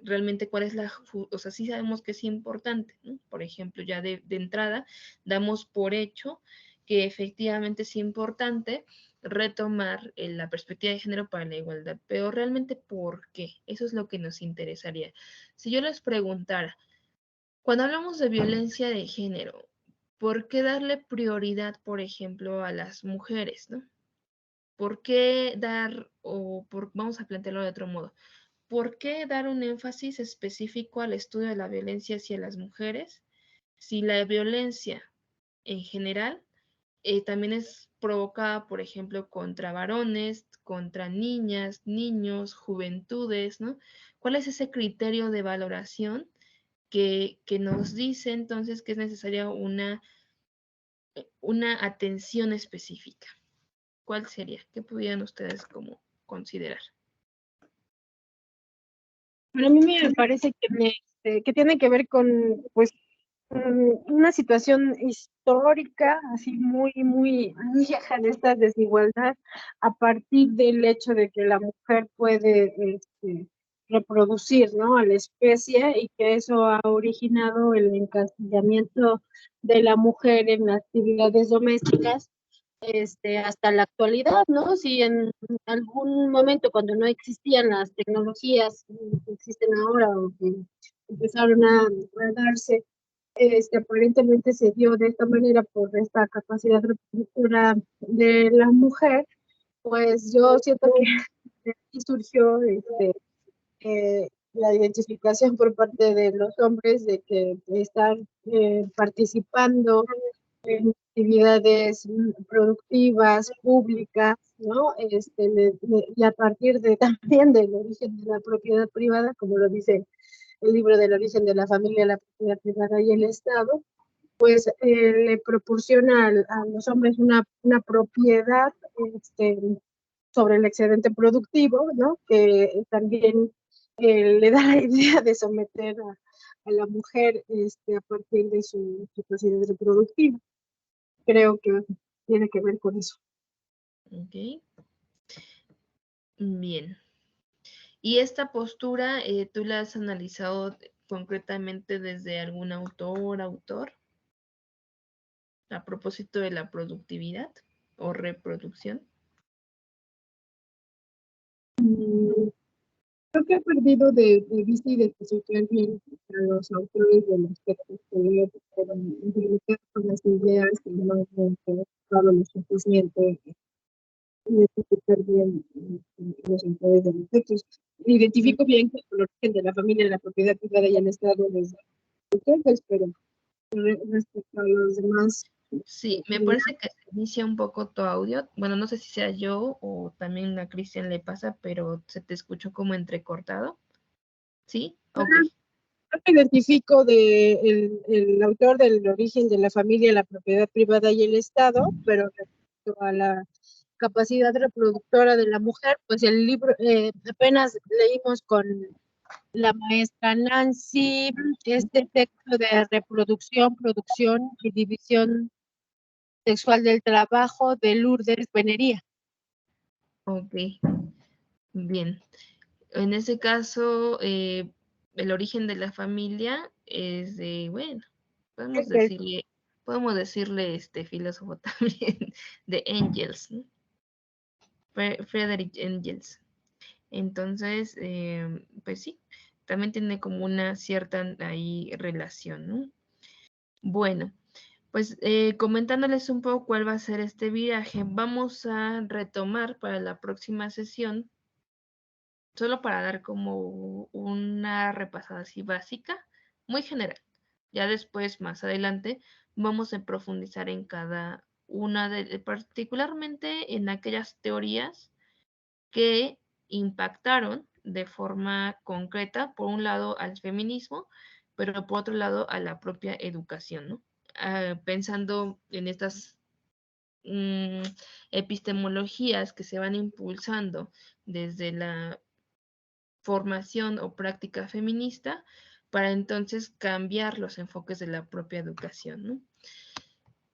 realmente cuál es la, o sea, sí sabemos que es importante, ¿no? Por ejemplo, ya de entrada, damos por hecho que efectivamente es importante retomar la perspectiva de género para la igualdad, pero realmente ¿por qué? Eso es lo que nos interesaría. Si yo les preguntara, cuando hablamos de violencia de género, ¿por qué darle prioridad, por ejemplo, a las mujeres, ¿no? ¿Por qué dar, vamos a plantearlo de otro modo, ¿por qué dar un énfasis específico al estudio de la violencia hacia las mujeres si la violencia en general también es provocada, por ejemplo, contra varones, contra niñas, niños, juventudes, ¿no? ¿Cuál es ese criterio de valoración que nos dice entonces que es necesaria una atención específica? ¿Cuál sería? ¿Qué pudieran ustedes como considerar? Bueno, a mí me parece que tiene que ver con, pues, una situación histórica, así muy, muy vieja de esta desigualdad, a partir del hecho de que la mujer puede reproducir, ¿no?, a la especie, y que eso ha originado el encasillamiento de la mujer en actividades domésticas hasta la actualidad, ¿no? Si en algún momento, cuando no existían las tecnologías que existen ahora o que empezaron a darse, aparentemente se dio de esta manera por esta capacidad reproductora de la mujer, pues yo siento que de aquí surgió la identificación por parte de los hombres de que están participando en actividades productivas, públicas, ¿no? Y a partir de también del origen de la propiedad privada, como lo dice el libro del origen de la familia, la propiedad privada y el Estado, pues le proporciona a los hombres una propiedad sobre el excedente productivo, ¿no? Que también le da la idea de someter a la mujer a partir de su capacidad reproductiva. Creo que tiene que ver con eso. Ok. Bien. ¿Y esta postura tú la has analizado concretamente desde algún autor? A propósito de la productividad o reproducción. Creo que he perdido de vista identificar bien a los autores de los textos que leo, pero identificar con las ideas que no me han claro lo suficiente, identificar bien los autores de los textos. Identifico bien que el origen de la familia, la propiedad privada y el Estado desde entonces, pero respecto a los demás. Sí, me parece que se inicia un poco tu audio. Bueno, no sé si sea yo o también a Cristian le pasa, pero se te escuchó como entrecortado. ¿Sí? Ok. Yo me identifico el autor del origen de la familia, la propiedad privada y el Estado, pero respecto a la capacidad reproductora de la mujer, pues el libro apenas leímos con la maestra Nancy este texto de reproducción, producción y división sexual del trabajo de Lourdes Benería. Ok. Bien. En ese caso, el origen de la familia es de, bueno, podemos decirle este filósofo también, de Engels, ¿no? Friedrich Engels. Entonces, pues sí, también tiene como una cierta ahí relación, ¿no? Bueno, pues comentándoles un poco cuál va a ser este viaje, vamos a retomar para la próxima sesión solo para dar como una repasada así básica, muy general. Ya después, más adelante, vamos a profundizar en cada una particularmente en aquellas teorías que impactaron de forma concreta, por un lado, al feminismo, pero por otro lado, a la propia educación, ¿no? Pensando en estas epistemologías que se van impulsando desde la formación o práctica feminista, para entonces cambiar los enfoques de la propia educación, ¿no?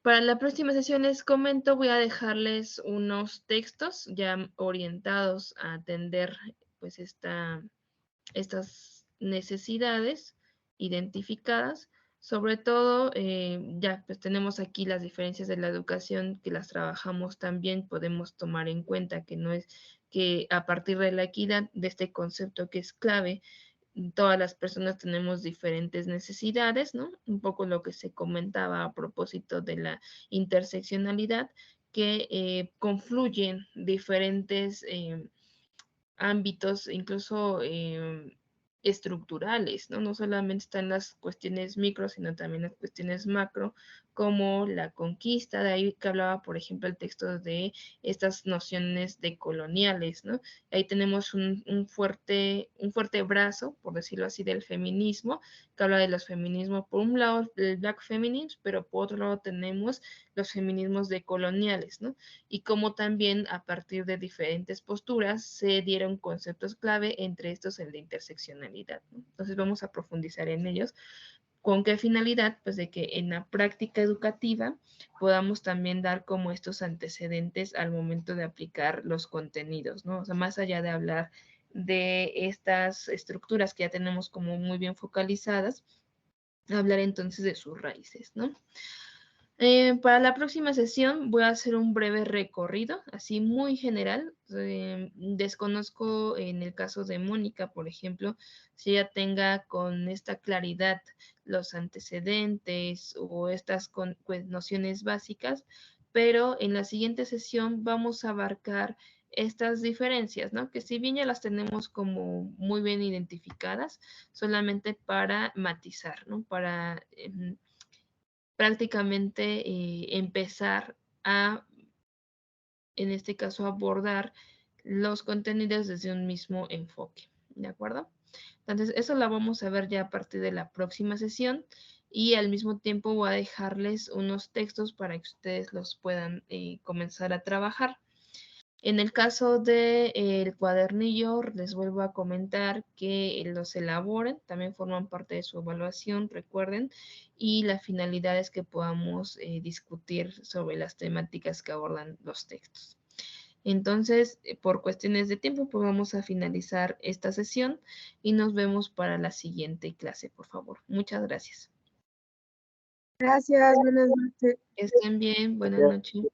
Para la próxima sesión les comento, voy a dejarles unos textos ya orientados a atender pues estas necesidades identificadas. Sobre todo, ya pues tenemos aquí las diferencias de la educación que las trabajamos también, podemos tomar en cuenta que no es que a partir de la equidad, de este concepto que es clave, todas las personas tenemos diferentes necesidades, ¿no? Un poco lo que se comentaba a propósito de la interseccionalidad, que confluyen diferentes ámbitos, incluso estructurales, ¿no? No solamente están las cuestiones micro, sino también las cuestiones macro, como la conquista, de ahí que hablaba, por ejemplo, el texto de estas nociones de coloniales, ¿no? Ahí tenemos un fuerte brazo, por decirlo así, del feminismo, que habla de los feminismos, por un lado el black feminism, pero por otro lado tenemos los feminismos decoloniales, ¿no? Y como también a partir de diferentes posturas se dieron conceptos clave, entre estos el de interseccionalidad, ¿no? Entonces vamos a profundizar en ellos. ¿Con qué finalidad? Pues de que en la práctica educativa podamos también dar como estos antecedentes al momento de aplicar los contenidos, ¿no? O sea, más allá de hablar de estas estructuras que ya tenemos como muy bien focalizadas, hablar entonces de sus raíces, ¿no? Para la próxima sesión voy a hacer un breve recorrido, así muy general. Desconozco en el caso de Mónica, por ejemplo, si ella tenga con esta claridad los antecedentes o estas pues, nociones básicas, pero en la siguiente sesión vamos a abarcar estas diferencias, ¿no? Que si bien ya las tenemos como muy bien identificadas, solamente para matizar, ¿no? Para prácticamente empezar a, en este caso, abordar los contenidos desde un mismo enfoque, ¿de acuerdo? Entonces, eso lo vamos a ver ya a partir de la próxima sesión y al mismo tiempo voy a dejarles unos textos para que ustedes los puedan comenzar a trabajar. En el caso del cuadernillo, les vuelvo a comentar que los elaboren, también forman parte de su evaluación, recuerden, y la finalidad es que podamos discutir sobre las temáticas que abordan los textos. Entonces, por cuestiones de tiempo, pues vamos a finalizar esta sesión y nos vemos para la siguiente clase, por favor. Muchas gracias. Gracias, buenas noches. Que estén bien, buenas noches.